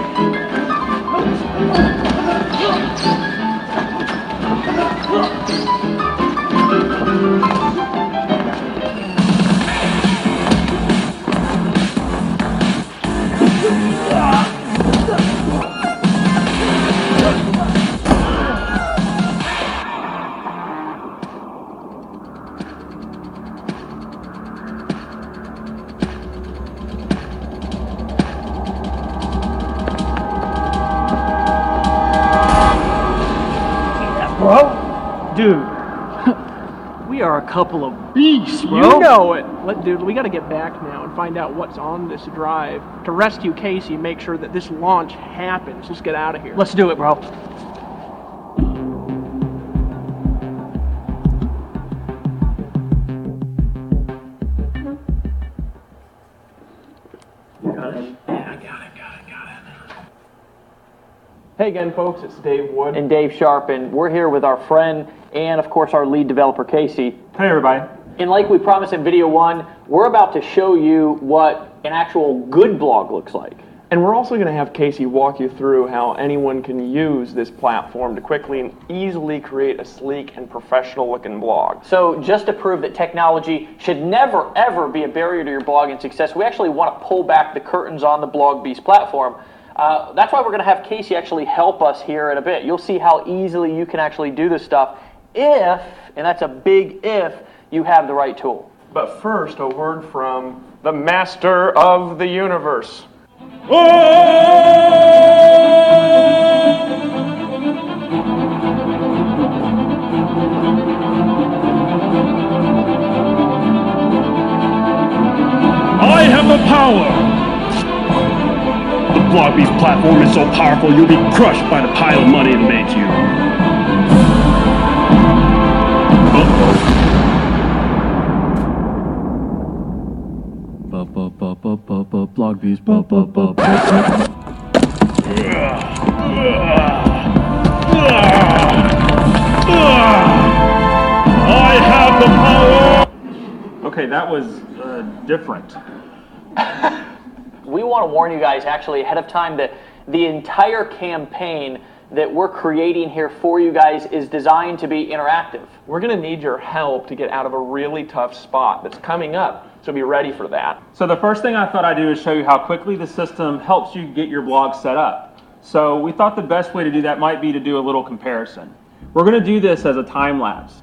Dude, We are a couple of beasts, bro. you know it. Dude, we got to get back now and find out what's on this drive to rescue Casey and make sure that this launch happens. Let's get out of here. Let's do it, bro. Hey again, folks, it's Dave Wood. And Dave Sharpe, and we're here with our friend and, of course, our lead developer, Casey. Hey, everybody. And like we promised in video 1, we're about to show you what an actual good blog looks like. And we're also going to have Casey walk you through how anyone can use this platform to quickly and easily create a sleek and professional-looking blog. So just to prove that technology should never, ever be a barrier to your blogging success, we actually want to pull back the curtains on the BlogBeast platform. That's why we're going to have Casey actually help us here in a bit. You'll see how easily you can actually do this stuff if, and that's a big if, you have the right tool. But first, a word from the master of the universe. I have the power! The BlogBeast platform is so powerful you'll be crushed by the pile of money it made you. BlogBeast, I have the power! Okay, that was different. We want to warn you guys actually ahead of time that the entire campaign that we're creating here for you guys is designed to be interactive. We're going to need your help to get out of a really tough spot that's coming up, so be ready for that. So the first thing I thought I'd do is show you how quickly the system helps you get your blog set up. So we thought the best way to do that might be to do a little comparison. We're going to do this as a time lapse.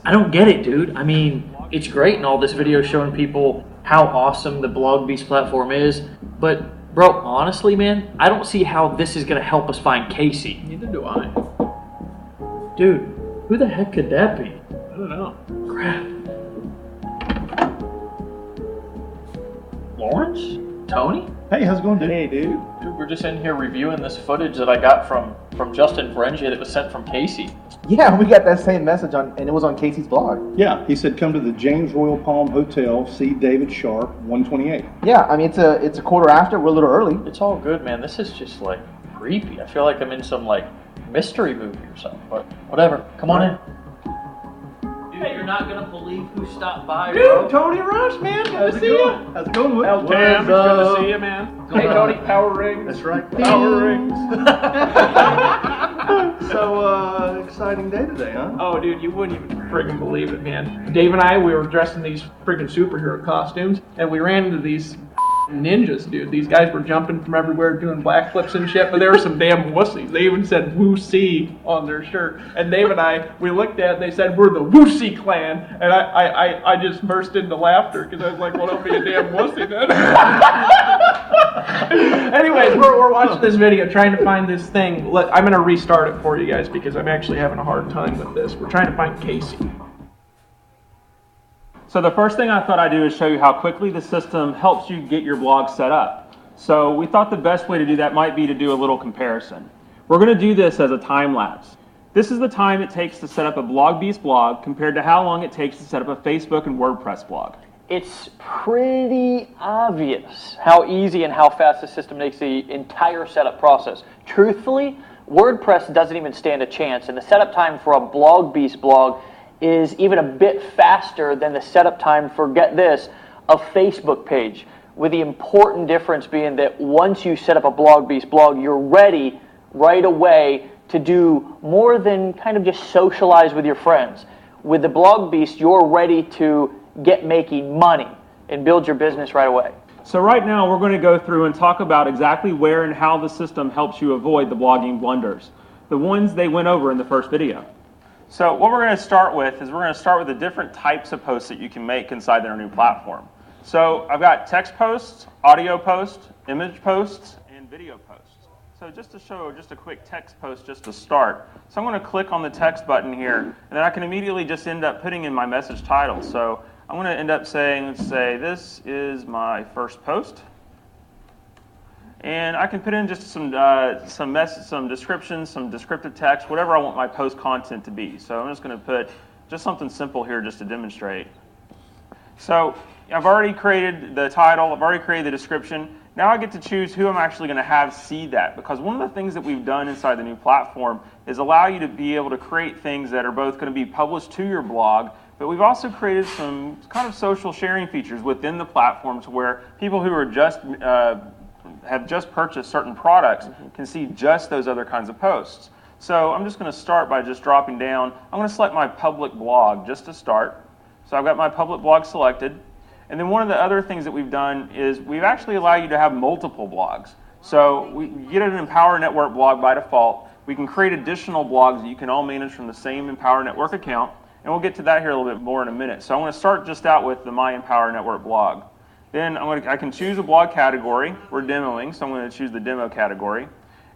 I don't get it, dude. I mean, it's great in all this video showing people how awesome the BlogBeast platform is, but bro, honestly, man, I don't see how this is going to help us find Casey. Neither do I. Dude, who the heck could that be? I don't know. Crap. Lawrence? Tony? Hey, how's it going, dude? Hey, dude. Dude, we're just in here reviewing this footage that I got from Justin Ferengia that was sent from Casey. Yeah, we got that same message on, and it was on Casey's blog. Yeah, he said come to the James Royal Palm Hotel, see David Sharpe, 128. Yeah, I mean, it's a quarter after. We're a little early. It's all good, man. This is just, like, creepy. I feel like I'm in some, like, mystery movie or something, but whatever. Come on in. Dude, you're not going to believe who stopped by, bro. Dude, Tony Rush, man. Good to see you. How's it going, Wood? Cam, it's good to see you, man. Hey, Tony, power rings. That's right. Power rings. So, exciting day today, huh? Oh, dude, you wouldn't even friggin' believe it, man. Dave and I, we were dressed in these friggin' superhero costumes, and we ran into these ninjas, dude. These guys were jumping from everywhere, doing backflips and shit, but they were some damn wussies. They even said Woo-See on their shirt. And Dave and I, we looked at it, and they said, we're the Woo-See clan. And I just burst into laughter, because I was like, well, don't be a damn wussy then. Anyways, we're watching this video, trying to find this thing. I'm going to restart it for you guys, because I'm actually having a hard time with this. We're trying to find Casey. So the first thing I thought I'd do is show you how quickly the system helps you get your blog set up. So we thought the best way to do that might be to do a little comparison. We're going to do this as a time lapse. This is the time it takes to set up a BlogBeast blog compared to how long it takes to set up a Facebook and WordPress blog. It's pretty obvious how easy and how fast the system makes the entire setup process. Truthfully, WordPress doesn't even stand a chance, and the setup time for a BlogBeast blog is even a bit faster than the setup time for, get this, a Facebook page, with the important difference being that once you set up a BlogBeast blog, you're ready right away to do more than kind of just socialize with your friends. With the BlogBeast, you're ready to get making money and build your business right away. So right now we're going to go through and talk about exactly where and how the system helps you avoid the blogging blunders, the ones they went over in the first video. So what we're going to start with is we're going to start with the different types of posts that you can make inside their new platform. So I've got text posts, audio posts, image posts, and video posts. So just to show just a quick text post just to start. So I'm going to click on the text button here, and then I can immediately just end up putting in my message title. So I'm going to end up saying, let's say, this is my first post. And I can put in just some descriptions, some descriptive text, whatever I want my post content to be. So I'm just going to put just something simple here just to demonstrate. So I've already created the title, I've already created the description. Now I get to choose who I'm actually going to have see that, because one of the things that we've done inside the new platform is allow you to be able to create things that are both going to be published to your blog, but we've also created some kind of social sharing features within the platform to where people who are just have just purchased certain products can see just those other kinds of posts. So I'm just going to start by just dropping down. I'm going to select my public blog just to start. So I've got my public blog selected. And then one of the other things that we've done is we've actually allowed you to have multiple blogs. So we get an Empower Network blog by default. We can create additional blogs that you can all manage from the same Empower Network account. And we'll get to that here a little bit more in a minute. So I'm going to start just out with the My Empower Network blog. Then I can choose a blog category. We're demoing, so I'm going to choose the demo category.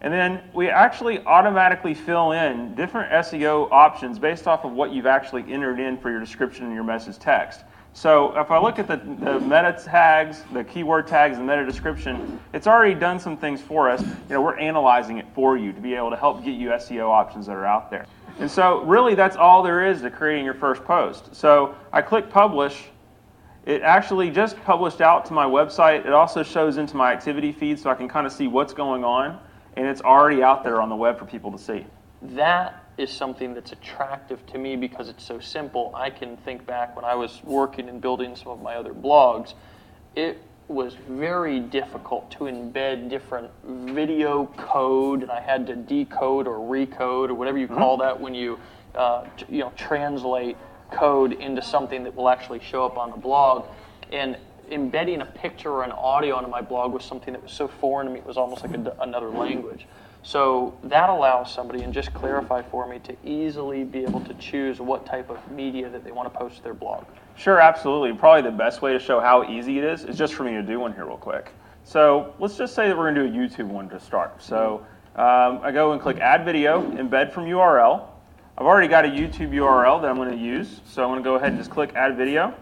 And then we actually automatically fill in different SEO options based off of what you've actually entered in for your description and your message text. So if I look at the meta tags, the keyword tags, and meta description, it's already done some things for us. We're analyzing it for you to be able to help get you SEO options that are out there. And so really that's all there is to creating your first post. So I click publish. It actually just published out to my website. It also shows into my activity feed so I can kind of see what's going on. And it's already out there on the web for people to see. That is something that's attractive to me because it's so simple. I can think back when I was working and building some of my other blogs, it was very difficult to embed different video code, and I had to decode or recode or whatever you call that when you translate code into something that will actually show up on the blog. And embedding a picture or an audio onto my blog was something that was so foreign to me, it was almost like another language. So that allows somebody, and just clarify for me, to easily be able to choose what type of media that they want to post to their blog. Sure, absolutely. Probably the best way to show how easy it is just for me to do one here real quick. So let's just say that we're going to do a YouTube one to start. So I go and click Add Video, Embed from URL. I've already got a YouTube URL that I'm going to use, so I'm going to go ahead and just click Add Video.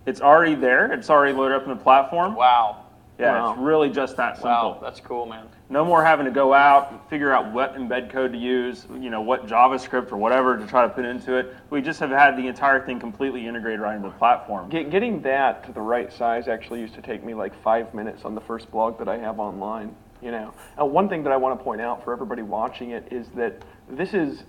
It's already there. It's already loaded up in the platform. Wow. Yeah, Wow. It's really just that simple. Wow, that's cool, man. No more having to go out and figure out what embed code to use, what JavaScript or whatever to try to put into it. We just have had the entire thing completely integrated right into the platform. Getting that to the right size actually used to take me like 5 minutes on the first blog that I have online. One thing that I want to point out for everybody watching it is that this is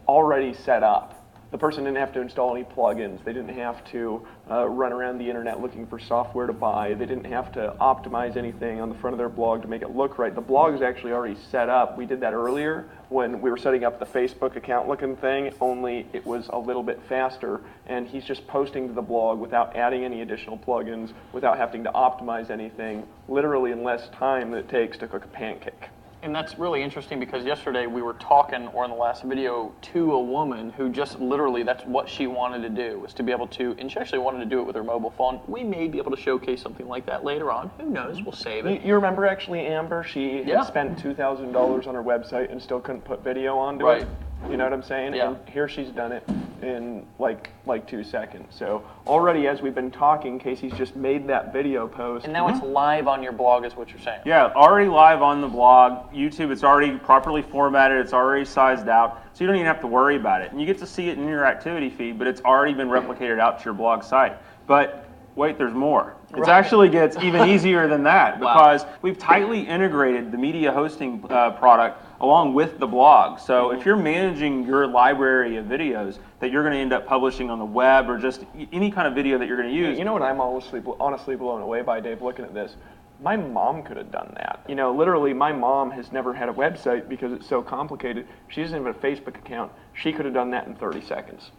already set up. The person didn't have to install any plugins. They didn't have to run around the internet looking for software to buy. They didn't have to optimize anything on the front of their blog to make it look right. The blog is actually already set up. We did that earlier when we were setting up the Facebook account looking thing, only it was a little bit faster. And he's just posting to the blog without adding any additional plugins, without having to optimize anything, literally in less time than it takes to cook a pancake. And that's really interesting because yesterday we were talking, or in the last video, to a woman who just literally, that's what she wanted to do, was to be able to, and she actually wanted to do it with her mobile phone. We may be able to showcase something like that later on. Who knows? We'll save it. You remember actually Amber? She had spent $2,000 on her website and still couldn't put video onto it. You know what I'm saying? Yeah. And here she's done it in like 2 seconds. So already as we've been talking, Casey's just made that video post. And now it's live on your blog is what you're saying. Yeah, already live on the blog. YouTube, it's already properly formatted. It's already sized out. So you don't even have to worry about it. And you get to see it in your activity feed, but it's already been replicated out to your blog site. But wait, there's more. It actually gets even easier than that because we've tightly integrated the media hosting product along with the blog. So if you're managing your library of videos that you're going to end up publishing on the web or just any kind of video that you're going to use. You know what I'm honestly blown away by, Dave, looking at this? My mom could have done that. Literally, my mom has never had a website because it's so complicated. She doesn't have a Facebook account. She could have done that in 30 seconds.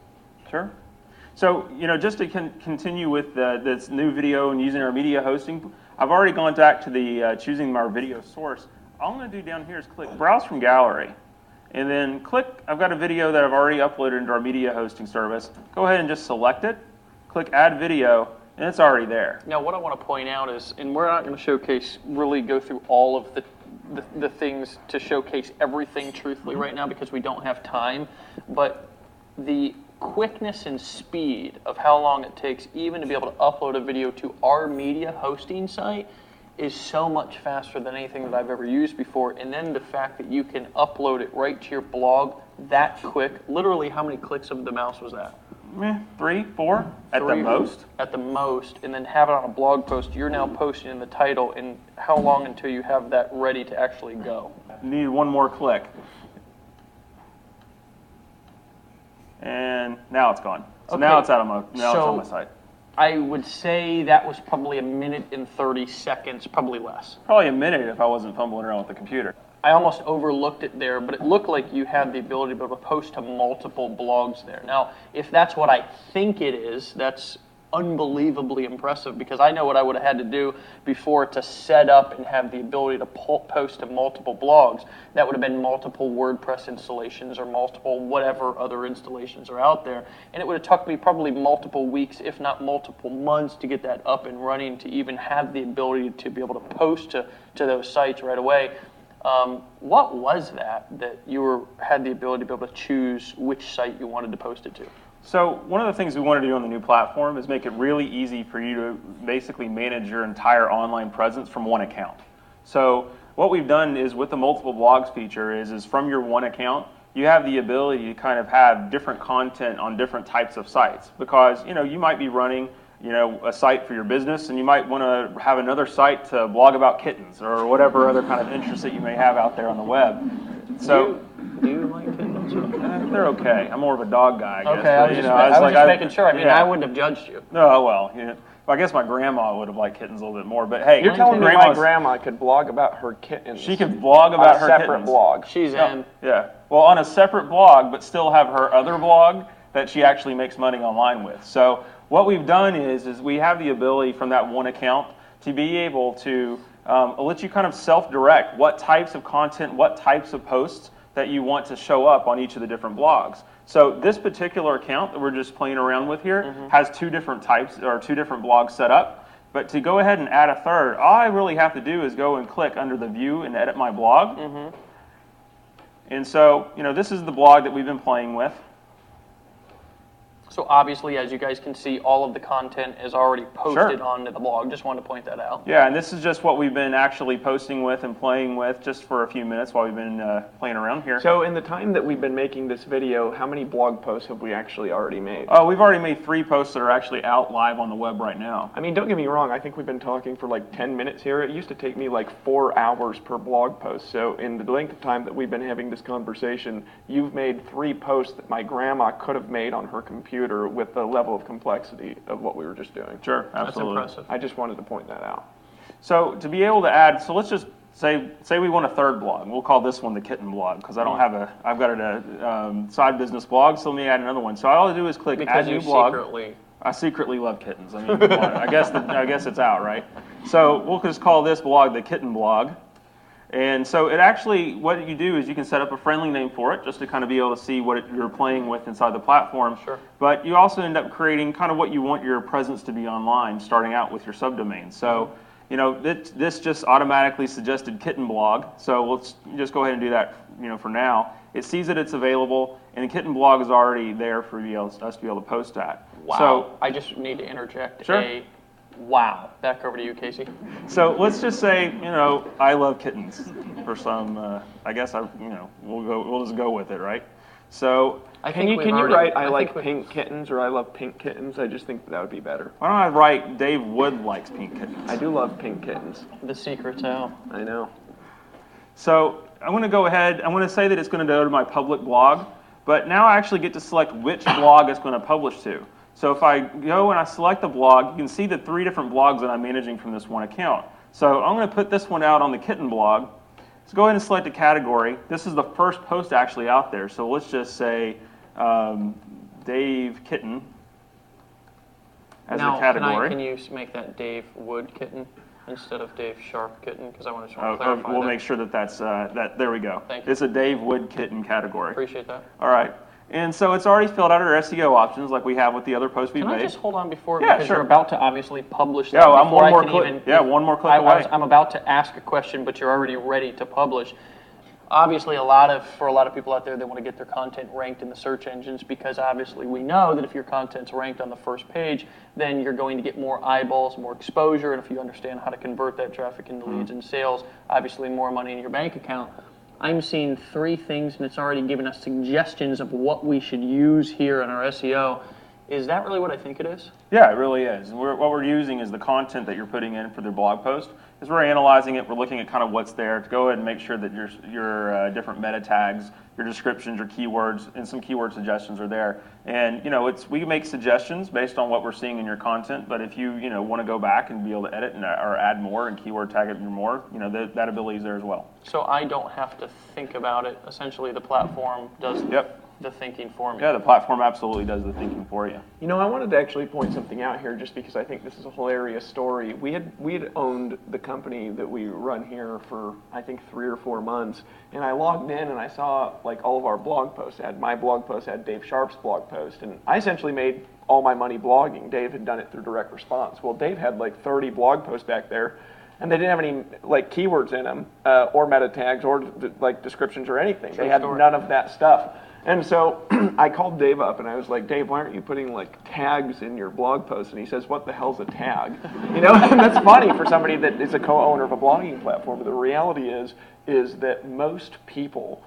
Sure. So, just to continue with this new video and using our media hosting, I've already gone back to the choosing our video source. All I'm going to do down here is click Browse from Gallery. And then I've got a video that I've already uploaded into our media hosting service. Go ahead and just select it, click Add Video, and it's already there. Now, what I want to point out is, and we're not going to showcase, really go through all of the things to showcase everything truthfully right now because we don't have time, but the quickness and speed of how long it takes even to be able to upload a video to our media hosting site is so much faster than anything that I've ever used before. And then the fact that you can upload it right to your blog that quick, literally how many clicks of the mouse was that? 3, 4 at the most. At the most, and then have it on a blog post. You're now posting in the title, and how long until you have that ready to actually go? Need one more click. And now it's gone. So Okay. now it's out of my it's on my site. I would say that was probably 1 minute and 30 seconds, probably less. Probably a minute if I wasn't fumbling around with the computer. I almost overlooked it there, but it looked like you had the ability to be able to post to multiple blogs there. Now, if that's what I think it is, that's unbelievably impressive because I know what I would have had to do before to set up and have the ability to post to multiple blogs. That would have been multiple WordPress installations or multiple whatever other installations are out there. And it would have took me probably multiple weeks, if not multiple months, to get that up and running to even have the ability to be able to post to those sites right away. What was that you had the ability to be able to choose which site you wanted to post it to? So one of the things we want to do on the new platform is make it really easy for you to basically manage your entire online presence from one account. So what we've done is with the multiple blogs feature is from your one account, you have the ability to kind of have different content on different types of sites because, you might be running a site for your business, and you might want to have another site to blog about kittens or whatever other kind of interest that you may have out there on the web. So, do you like kittens? They're okay. I'm more of a dog guy, I guess. Okay, I was just making sure. I mean, I wouldn't have judged you. No, well, I guess my grandma would have liked kittens a little bit more. But hey, you're telling me my grandma could blog about her kittens? She could blog about her kittens. On a separate blog. She's in. Yeah. Well, on a separate blog, but still have her other blog that she actually makes money online with. So what we've done is we have the ability from that one account to be able to let you kind of self-direct what types of content, what types of posts that you want to show up on each of the different blogs. So this particular account that we're just playing around with here has 2 different types or 2 different blogs set up. But to go ahead and add a third, all I really have to do is go and click under the view and edit my blog. And so, this is the blog that we've been playing with. So obviously, as you guys can see, all of the content is already posted onto the blog. Just wanted to point that out. Yeah, and this is just what we've been actually posting with and playing with just for a few minutes while we've been playing around here. So in the time that we've been making this video, how many blog posts have we actually already made? Oh, we've already made 3 posts that are actually out live on the web right now. I mean, don't get me wrong. I think we've been talking for like 10 minutes here. It used to take me like 4 hours per blog post. So in the length of time that we've been having this conversation, you've made 3 posts that my grandma could have made on her computer with the level of complexity of what we were just doing. Sure, absolutely. That's impressive. I just wanted to point that out. So to be able to add, so let's just say we want a third blog. We'll call this one the kitten blog because I don't have I've got a side business blog, so let me add another one. So all I do is click add new blog. I secretly love kittens. I mean, I guess it's out, right? So we'll just call this blog the kitten blog. And so it actually, what you do is you can set up a friendly name for it just to kind of be able to see what you're playing with inside the platform. Sure. But you also end up creating kind of what you want your presence to be online, starting out with your subdomain. So, this just automatically suggested kitten blog. So let's just go ahead and do that, for now. It sees that it's available, and the kitten blog is already there for us to be able to post at. Wow. So I just need to interject Sure. Wow. Back over to you, Casey. So let's just say, I love kittens for some, I guess we'll just go with it, right? So can you write I like pink kittens or I love pink kittens? I just think that would be better. Why don't I write Dave Wood likes pink kittens? I do love pink kittens. The secret's out. I know. So I'm going to go ahead, I'm going to say that it's going to go to my public blog, but now I actually get to select which blog it's going to publish to. So if I go and I select the blog, you can see the 3 different blogs that I'm managing from this one account. So I'm going to put this one out on the kitten blog. Let's go ahead and select a category. This is the first post actually out there. So let's just say Dave Kitten as a category. Can you make that Dave Wood Kitten instead of Dave Sharpe Kitten? Because I want to clarify we'll make sure that that's, there we go. Thank you. It's a Dave Wood Kitten category. Appreciate that. All right. And so it's already filled out our SEO options like we have with the other posts we've Can made. I just hold on before, Yeah, because sure. you're about to obviously publish that. Yeah, I'm before one I more can click. even- Yeah, one more click away. I'm about to ask a question, but you're already ready to publish. Obviously, for a lot of people out there, they want to get their content ranked in the search engines, because obviously we know that if your content's ranked on the first page, then you're going to get more eyeballs, more exposure, and if you understand how to convert that traffic into leads and sales, obviously more money in your bank account. I'm seeing 3 things, and it's already given us suggestions of what we should use here in our SEO. Is that really what I think it is? Yeah, it really is. And what we're using is the content that you're putting in for their blog post. As we're analyzing it, we're looking at kind of what's there to go ahead and make sure that your different meta tags, your descriptions, your keywords, and some keyword suggestions are there. And we make suggestions based on what we're seeing in your content. But if you want to go back and be able to edit or add more and keyword tag it more, that ability is there as well. So I don't have to think about it. Essentially, the platform does the thinking for me. Yeah, the platform absolutely does the thinking for you. I wanted to actually point something out here, just because I think this is a hilarious story. We had owned the company that we run here for, I think, 3 or 4 months, and I logged in and I saw like all of our blog posts. I had my blog post, I had Dave Sharpe's blog post, and I essentially made all my money blogging. Dave had done it through direct response. Well, Dave had like 30 blog posts back there, and they didn't have any like keywords in them, or meta tags, or like descriptions or anything. They had none of that stuff. And so I called Dave up and I was like, Dave, why aren't you putting like tags in your blog post? And he says, what the hell's a tag? And that's funny for somebody that is a co-owner of a blogging platform. But the reality is that most people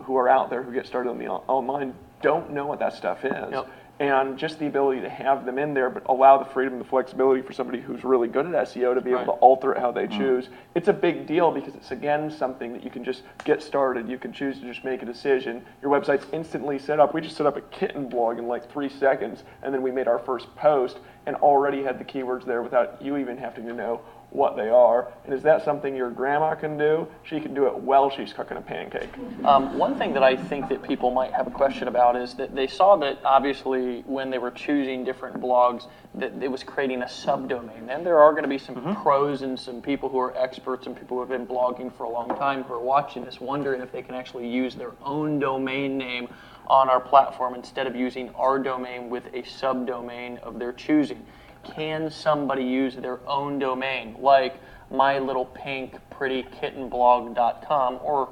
who are out there who get started on the online don't know what that stuff is. Yep. And just the ability to have them in there, but allow the freedom and the flexibility for somebody who's really good at SEO to be able to alter it how they choose. It's a big deal, because it's, again, something that you can just get started. You can choose to just make a decision. Your website's instantly set up. We just set up a kitten blog in like 3 seconds, and then we made our first post and already had the keywords there without you even having to know what they are. And is that something your grandma can do? She can do it while she's cooking a pancake. One thing that I think that people might have a question about is that they saw that obviously when they were choosing different blogs that it was creating a subdomain. And there are going to be some pros and some people who are experts and people who have been blogging for a long time who are watching this wondering if they can actually use their own domain name on our platform instead of using our domain with a subdomain of their choosing. Can somebody use their own domain, like mylittlepink.prettykittenblog.com, or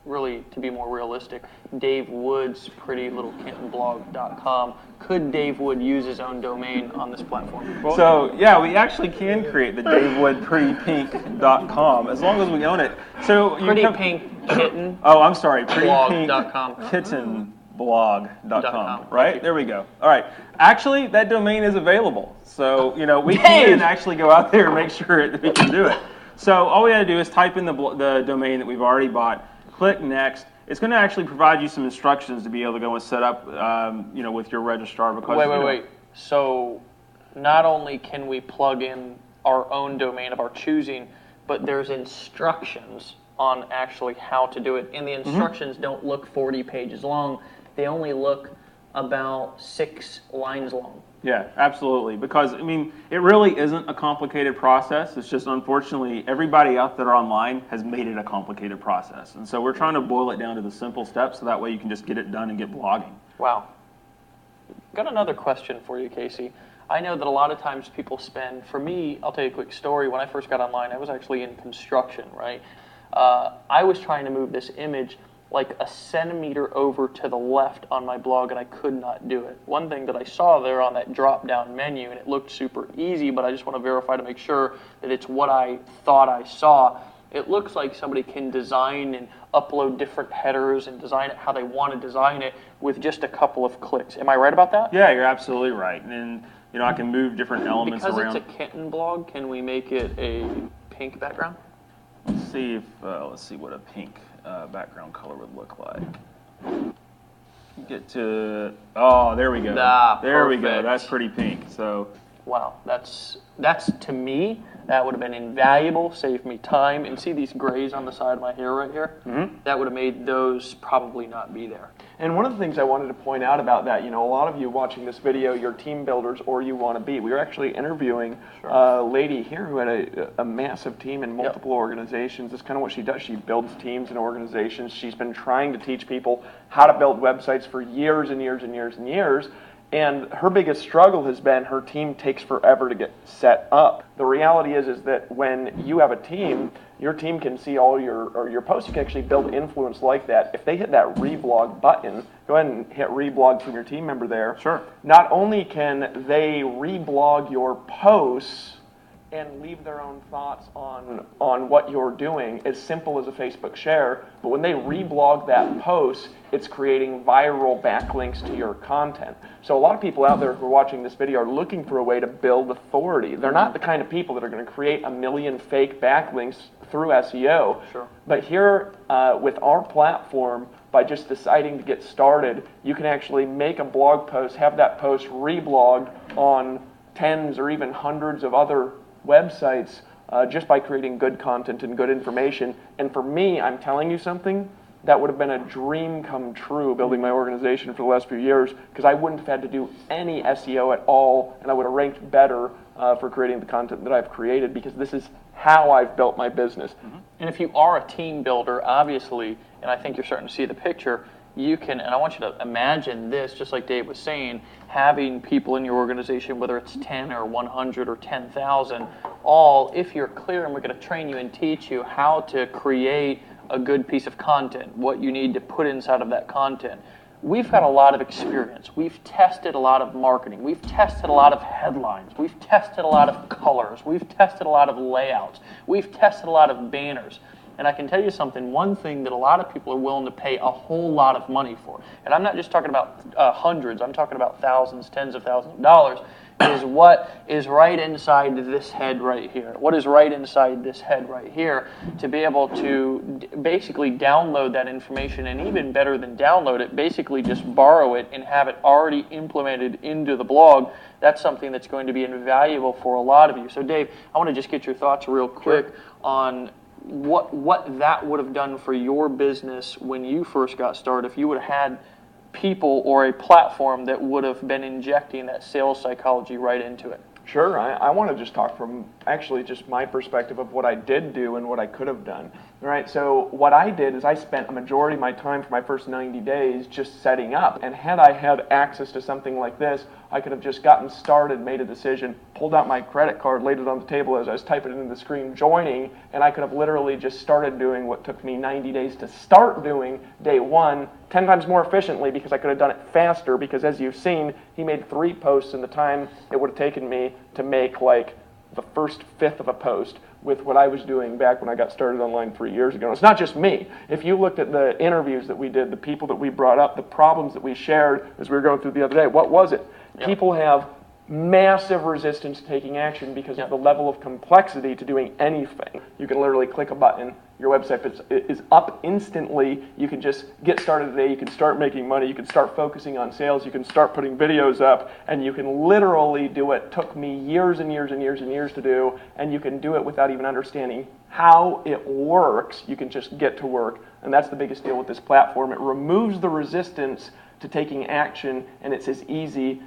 really, to be more realistic, Dave Wood's prettylittlekittenblog.com? Could Dave Wood use his own domain on this platform? So, yeah, we actually can create the davewoodprettypink.com as long as we own it. So Pretty Pink Kitten. Oh, I'm sorry, prettykittenblog.com. Kittenblog.com, right? There we go. All right. Actually, that domain is available. So, we can actually go out there and make sure that we can do it. So all we got to do is type in the domain that we've already bought, click next. It's going to actually provide you some instructions to be able to go and set up, with your registrar. Because Wait. So not only can we plug in our own domain of our choosing, but there's instructions on actually how to do it. And the instructions don't look 40 pages long. They only look about 6 lines long. Yeah, absolutely. Because, it really isn't a complicated process. It's just, unfortunately, everybody out there online has made it a complicated process. And so we're trying to boil it down to the simple steps so that way you can just get it done and get blogging. Wow. Got another question for you, Casey. I know that a lot of times people spend, for me, I'll tell you a quick story. When I first got online, I was actually in construction, right? I was trying to move this image like a centimeter over to the left on my blog, and I could not do it. One thing that I saw there on that drop-down menu, and it looked super easy, but I just want to verify to make sure that it's what I thought I saw. It looks like somebody can design and upload different headers and design it how they want to design it with just a couple of clicks. Am I right about that? Yeah, you're absolutely right. And I can move different elements around. Because it's a kitten blog, can we make it a pink background? Let's see what a pink background color would look like. Get to there we go. There we go. That's pretty pink. So wow, that's to me that would have been invaluable. Saved me time. And see these grays on the side of my hair right here? That would have made those probably not be there. And one of the things I wanted to point out about that, a lot of you watching this video, you're team builders or you want to be. We were actually interviewing a lady here who had a massive team in multiple organizations. That's kind of what she does. She builds teams and organizations. She's been trying to teach people how to build websites for years and years and years and years. And her biggest struggle has been her team takes forever to get set up. The reality is that when you have a team, your team can see all your posts. You can actually build influence like that. If they hit that reblog button, go ahead and hit reblog from your team member there. Sure. Not only can they reblog your posts and leave their own thoughts on what you're doing, as simple as a Facebook share, but when they reblog that post, it's creating viral backlinks to your content. So a lot of people out there who are watching this video are looking for a way to build authority. They're not the kind of people that are going to create a million fake backlinks through SEO. Sure. But here, with our platform, by just deciding to get started, you can actually make a blog post, have that post reblogged on tens or even hundreds of other websites just by creating good content and good information. And for me, I'm telling you something, that would have been a dream come true building my organization for the last few years, because I wouldn't have had to do any SEO at all, and I would have ranked better for creating the content that I've created, because this is how I've built my business. And if you are a team builder, obviously, and I think you're starting to see the picture, you can, and I want you to imagine this, just like Dave was saying, having people in your organization, whether it's 10 or 100 or 10,000, all, if you're clear, and we're going to train you and teach you how to create a good piece of content, what you need to put inside of that content. We've got a lot of experience. We've tested a lot of marketing. We've tested a lot of headlines. We've tested a lot of colors. We've tested a lot of layouts. We've tested a lot of banners. And I can tell you something, one thing that a lot of people are willing to pay a whole lot of money for, and I'm not just talking about hundreds, I'm talking about thousands, tens of thousands of dollars, is what is right inside this head right here. What is right inside this head right here, to be able to basically download that information, and even better than download it, basically just borrow it and have it already implemented into the blog. That's something that's going to be invaluable for a lot of you. So Dave, I want to just get your thoughts real quick on what that would have done for your business when you first got started, if you would have had people or a platform that would have been injecting that sales psychology right into it. Sure. I want to just talk from actually just my perspective of what I did do and what I could have done. All right, so what I did is I spent a majority of my time for my first 90 days just setting up. And had I had access to something like this, I could have just gotten started, made a decision, pulled out my credit card, laid it on the table as I was typing it into the screen, joining, and I could have literally just started doing what took me 90 days to start doing day one, 10 times more efficiently, because I could have done it faster, because as you've seen, he made 3 posts in the time it would have taken me to make like the first fifth of a post with what I was doing back when I got started online 3 years ago. And it's not just me. If you looked at the interviews that we did, the people that we brought up, the problems that we shared as we were going through the other day, what was it? Yep. People have massive resistance to taking action because of the level of complexity to doing anything. You can literally click a button, your website is up instantly, you can just get started today, you can start making money, you can start focusing on sales, you can start putting videos up, and you can literally do it. Took me years and years and years and years to do, and you can do it without even understanding how it works. You can just get to work, and that's the biggest deal with this platform. It removes the resistance to taking action, and it's as easy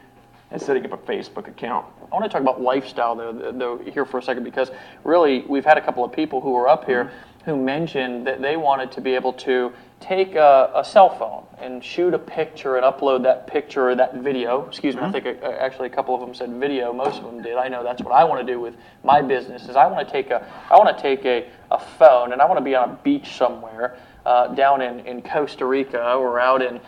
as setting up a Facebook account. I want to talk about lifestyle though here for a second, because really we've had a couple of people who were up here who mentioned that they wanted to be able to take a cell phone and shoot a picture and upload that picture or that video. Excuse me, I think actually a couple of them said video. Most of them did. I know that's what I want to do with my business. Is I want to take a phone and I want to be on a beach somewhere. Down in Costa Rica or out in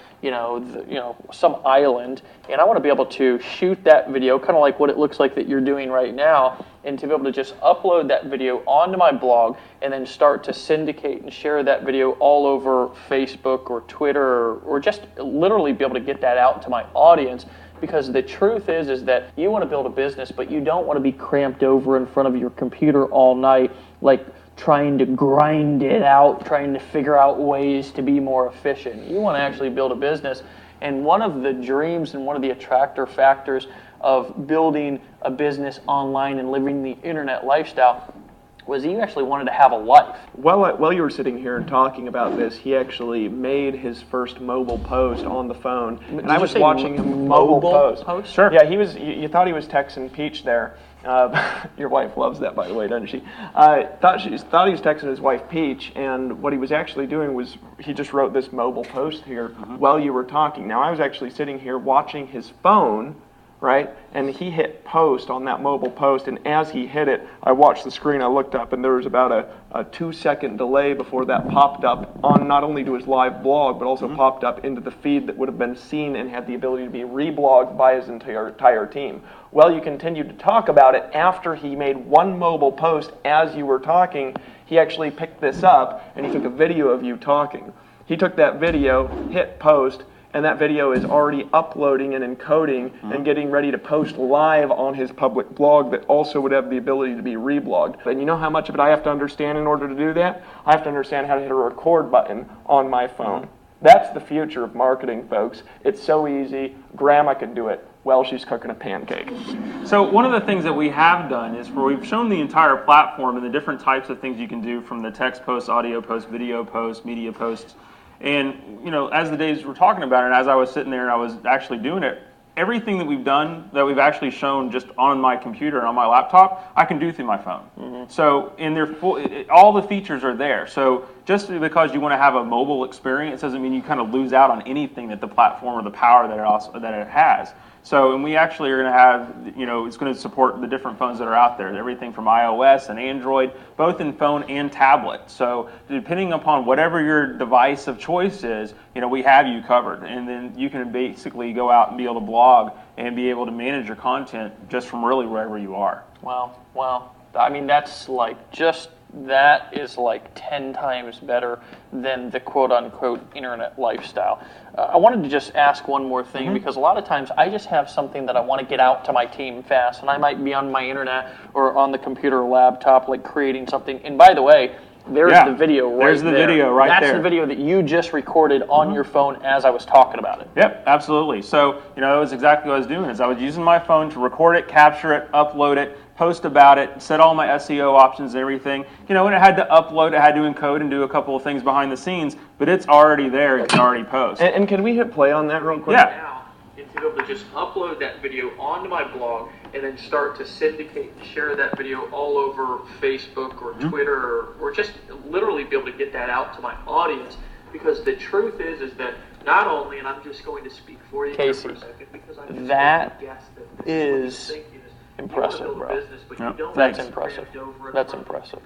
some island, and I want to be able to shoot that video, kind of like what it looks like that you're doing right now, and to be able to just upload that video onto my blog and then start to syndicate and share that video all over Facebook or Twitter or just literally be able to get that out to my audience. Because the truth is that you want to build a business, but you don't want to be cramped over in front of your computer all night, like trying to grind it out, trying to figure out ways to be more efficient. You want to actually build a business. And one of the dreams and one of the attractor factors of building a business online and living the internet lifestyle was he actually wanted to have a life. While you were sitting here and talking about this, he actually made his first mobile post on the phone, and I was watching him mobile post. Sure. Yeah, he was. You thought he was texting Peach there. Your wife loves that, by the way, doesn't she? Thought he was texting his wife Peach, and what he was actually doing was he just wrote this mobile post here while you were talking. Now I was actually sitting here watching his phone, right? And he hit post on that mobile post, and as he hit it, I watched the screen, I looked up, and there was about a 2-second delay before that popped up on not only to his live blog, but also popped up into the feed that would have been seen and had the ability to be reblogged by his entire team. Well, you continued to talk about it after he made one mobile post as you were talking. He actually picked this up, and he took a video of you talking. He took that video, hit post, and that video is already uploading and encoding and getting ready to post live on his public blog that also would have the ability to be reblogged. And you know how much of it I have to understand in order to do that? I have to understand how to hit a record button on my phone. That's the future of marketing, folks. It's so easy. Grandma can do it while she's cooking a pancake. So one of the things that we have done is we've shown the entire platform and the different types of things you can do, from the text posts, audio posts, video posts, media posts. And, you know, as the days were talking about it, and as I was sitting there and I was actually doing it, everything that we've done, that we've actually shown just on my computer and on my laptop, I can do through my phone. So, and they're all the features are there. So just because you want to have a mobile experience doesn't mean you kind of lose out on anything that the platform or the power that it has. So, and we actually are going to have, you know, it's going to support the different phones that are out there, everything from iOS and Android, both in phone and tablet. So, depending upon whatever your device of choice is, you know, we have you covered. And then you can basically go out and be able to blog and be able to manage your content just from really wherever you are. Wow. I mean, that's like that is like 10 times better than the quote-unquote internet lifestyle. I wanted to just ask one more thing, because a lot of times I just have something that I want to get out to my team fast, and I might be on my internet or on the computer or laptop, like creating something. And by the way, there's the video right there. There's the video right there. That's the video that you just recorded on your phone as I was talking about it. Yep, absolutely. So, you know, that was exactly what I was doing, is I was using my phone to record it, capture it, upload it, post about it, set all my SEO options and everything. You know, when it had to upload, it had to encode and do a couple of things behind the scenes, but it's already there, you can already post. And can we hit play on that real quick? Yeah. To be able to just upload that video onto my blog and then start to syndicate and share that video all over Facebook or Twitter or just literally be able to get that out to my audience, because the truth is that not only, and I'm just going to speak for you Casey, for a second, because I'm that that is impressive, bro. That's impressive. That's impressive.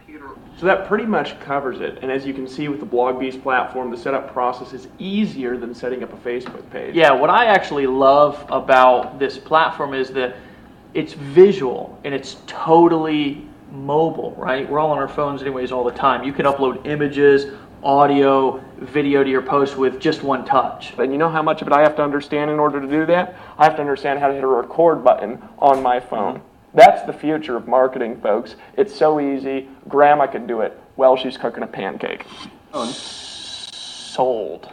So that pretty much covers it. And as you can see with the BlogBeast platform, the setup process is easier than setting up a Facebook page. Yeah, what I actually love about this platform is that it's visual and it's totally mobile, right? We're all on our phones anyways all the time. You can upload images, audio, video to your post with just one touch. And you know how much of it I have to understand in order to do that? I have to understand how to hit a record button on my phone. That's the future of marketing, folks. It's so easy. Grandma can do it while she's cooking a pancake. Sold.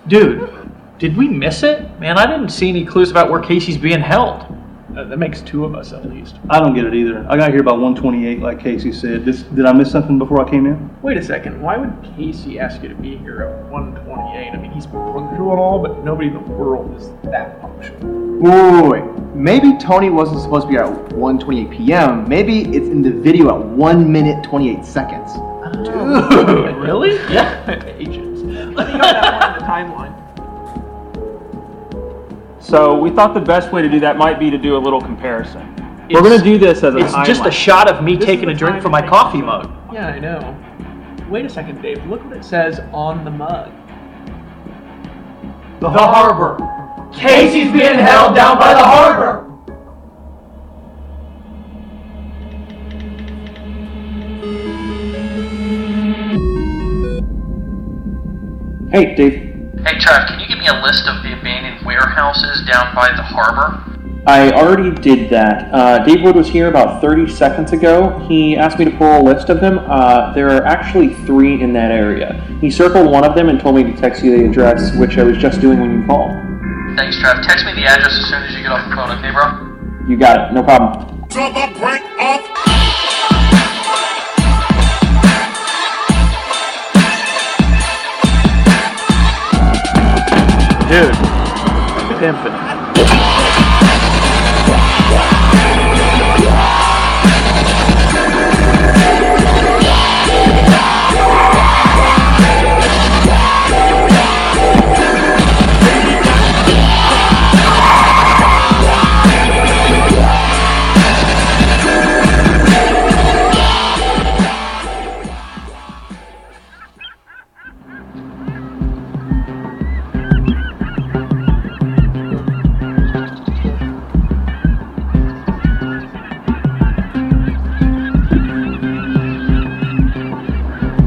Dude, did we miss it? Man, I didn't see any clues about where Casey's being held. That makes two of us at least. I don't get it either. I got here about 1:28, like Casey said. Did I miss something before I came in? Wait a second. Why would Casey ask you to be here at 1:28? I mean, he's punctual and all, but nobody in the world is that punctual. Wait. Maybe Tony wasn't supposed to be here at 1:28 p.m. Maybe it's in the video at 1 minute 28 seconds. Dude, really? Yeah. Agents. Let me go that one in the timeline. So we thought the best way to do that might be to do a little comparison. We're going to do this as a It's timeline. just a shot of me taking a drink from my coffee mug. Yeah, I know. Wait a second, Dave. Look what it says on the mug. The harbor. Casey's being held down by the harbor. Hey, Dave. Hey, Trav, can you give me a list of the abandoned warehouses down by the harbor? I already did that. Dave Wood was here about 30 seconds ago. He asked me to pull a list of them. There are actually 3 in that area. He circled one of them and told me to text you the address, which I was just doing when you called. Thanks, Trav. Text me the address as soon as you get off the phone, okay, bro? You got it. No problem. to the break of. Dude, pimpin'.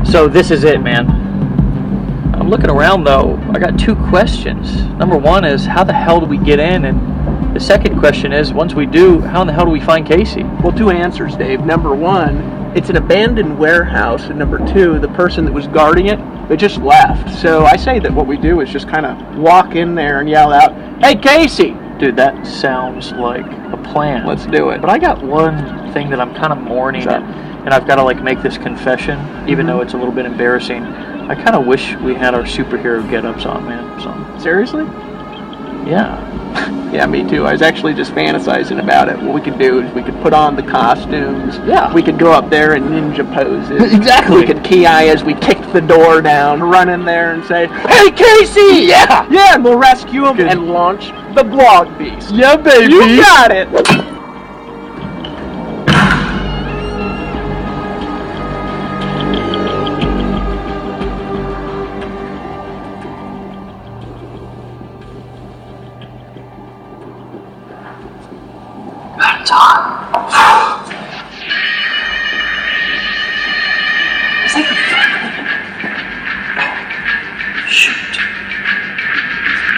So this is it, man. I'm looking around though. I got two questions. Number one is, how the hell do we get in? And the second question is, once we do, how in the hell do we find Casey? Well, two answers, Dave. Number one, it's an abandoned warehouse. And number two, the person that was guarding it, they just left. So I say that what we do is just kind of walk in there and yell out, "Hey, Casey!" Dude, that sounds like a plan. Let's do it. But I got one thing that I'm kind of mourning, and I've got to like make this confession, even though it's a little bit embarrassing. I kind of wish we had our superhero get-ups on, man. So. Seriously? Yeah. Yeah, me too. I was actually just fantasizing about it. What we could do is we could put on the costumes. Yeah. We could go up there and ninja poses. Exactly. We could ki as we kicked the door down, run in there and say, "Hey, Casey!" Yeah! Yeah, and we'll rescue him and launch the blog beast. Yeah, baby! You got it!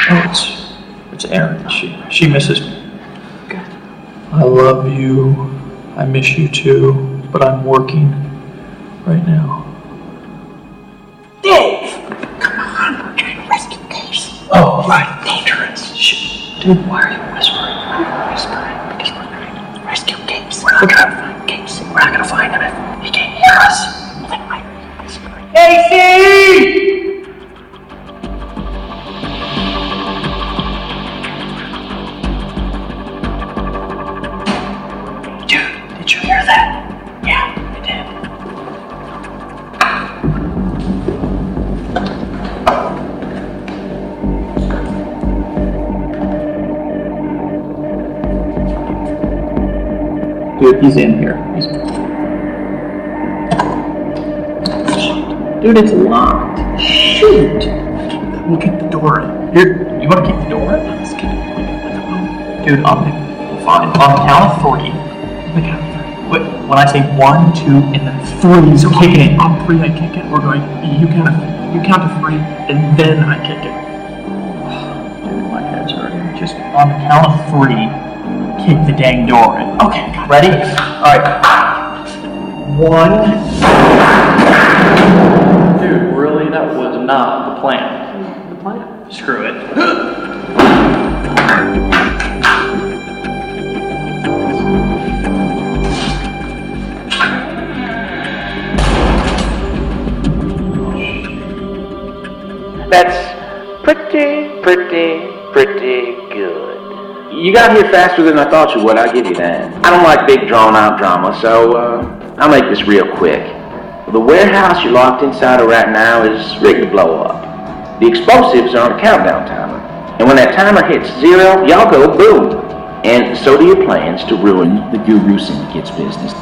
Oh, it's Erin. She misses me. Okay. I love you. I miss you too, but I'm working right now. Dave! Come on, we're trying to rescue Casey. Oh, right. Dangerous. Shh. Dude, why are you whispering? Why are you whispering? Because we're trying to rescue Casey. We're trying to find Casey. We're not gonna find him if he can't hear us. Then why are you whispering? Casey! Did you hear that? Yeah, I did. Dude, he's in here. Dude, it's locked. Shoot! We'll kick the door in. Here, you want to kick the door in? Let's kick it. Dude, fine. On the count of three. Wait, when I say 1, 2, and then 3, so kicking it. On 3, I kick it. We're going, you count to 3, and then I kick it. Dude, my head's hurting. Just on the count of 3, kick the dang door in. Okay, ready? Alright. 1. Dude, really? That was not the plan. The plan? Screw it. That's pretty good. You got here faster than I thought you would, I'll give you that. I don't like big drawn-out drama, so I'll make this real quick. The warehouse you're locked inside of right now is ready to blow up. The explosives are on a countdown timer, and when that timer hits 0, y'all go boom. And so do your plans to ruin the Guru Syndicate's business.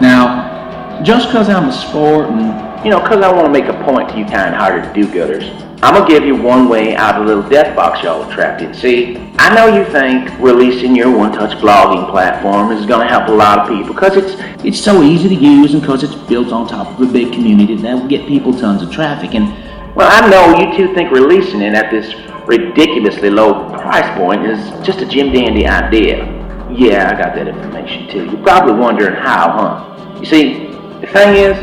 Now, just because I'm a sport and because I want to make a point to you kind-hearted do-gooders, I'm going to give you one way out of the little death box y'all are trapped in. See, I know you think releasing your one-touch blogging platform is going to help a lot of people because it's so easy to use and because it's built on top of a big community that will get people tons of traffic. And, well, I know you two think releasing it at this ridiculously low price point is just a Jim Dandy idea. Yeah, I got that information too. You're probably wondering how, huh? You see, the thing is,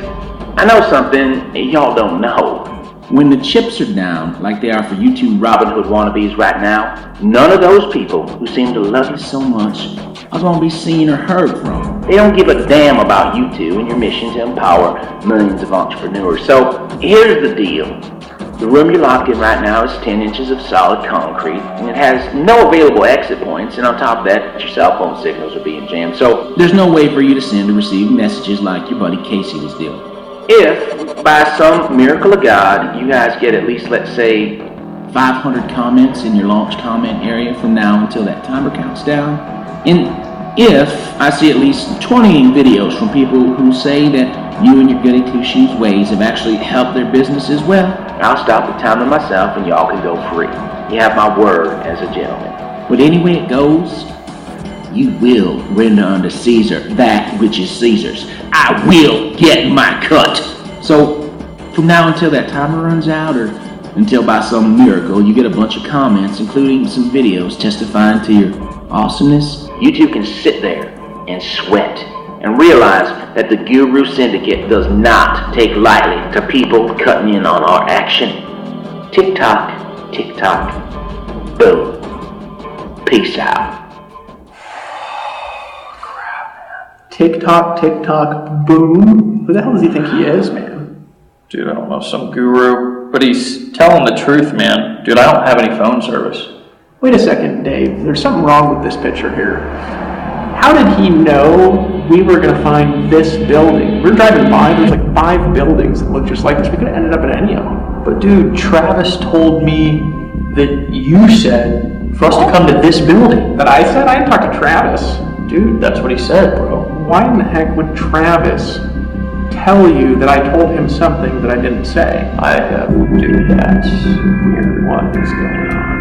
I know something y'all don't know. When the chips are down, like they are for you two Robin Hood wannabes right now, none of those people who seem to love you so much are going to be seen or heard from. They don't give a damn about you two and your mission to empower millions of entrepreneurs. So here's the deal. The room you're locked in right now is 10 inches of solid concrete, and it has no available exit points, and on top of that, your cell phone signals are being jammed. So there's no way for you to send or receive messages like your buddy Casey was doing. If, by some miracle of God, you guys get at least, let's say, 500 comments in your launch comment area from now until that timer counts down, and if I see at least 20 videos from people who say that you and your goody two-shoes ways have actually helped their businesses, well, I'll stop the timer myself and y'all can go free. You have my word as a gentleman. But anyway it goes, you will render unto Caesar that which is Caesar's. I will get my cut. So, from now until that timer runs out, or until by some miracle you get a bunch of comments, including some videos testifying to your awesomeness, you two can sit there and sweat and realize that the Guru Syndicate does not take lightly to people cutting in on our action. Tick-tock, tick-tock, boom. Peace out. Tick-tock, tick-tock, boom. Who the hell does he think he is, man? Dude, I don't know, some guru. But he's telling the truth, man. Dude, I don't have any phone service. Wait a second, Dave. There's something wrong with this picture here. How did he know we were going to find this building? We're driving by, there's like 5 buildings that look just like this. We could have ended up in any of them. But dude, Travis told me that you said for us to come to this building. That I said? I didn't talk to Travis. Dude, that's what he said, bro. Why in the heck would Travis tell you that I told him something that I didn't say? Dude, that's weird. What is going on?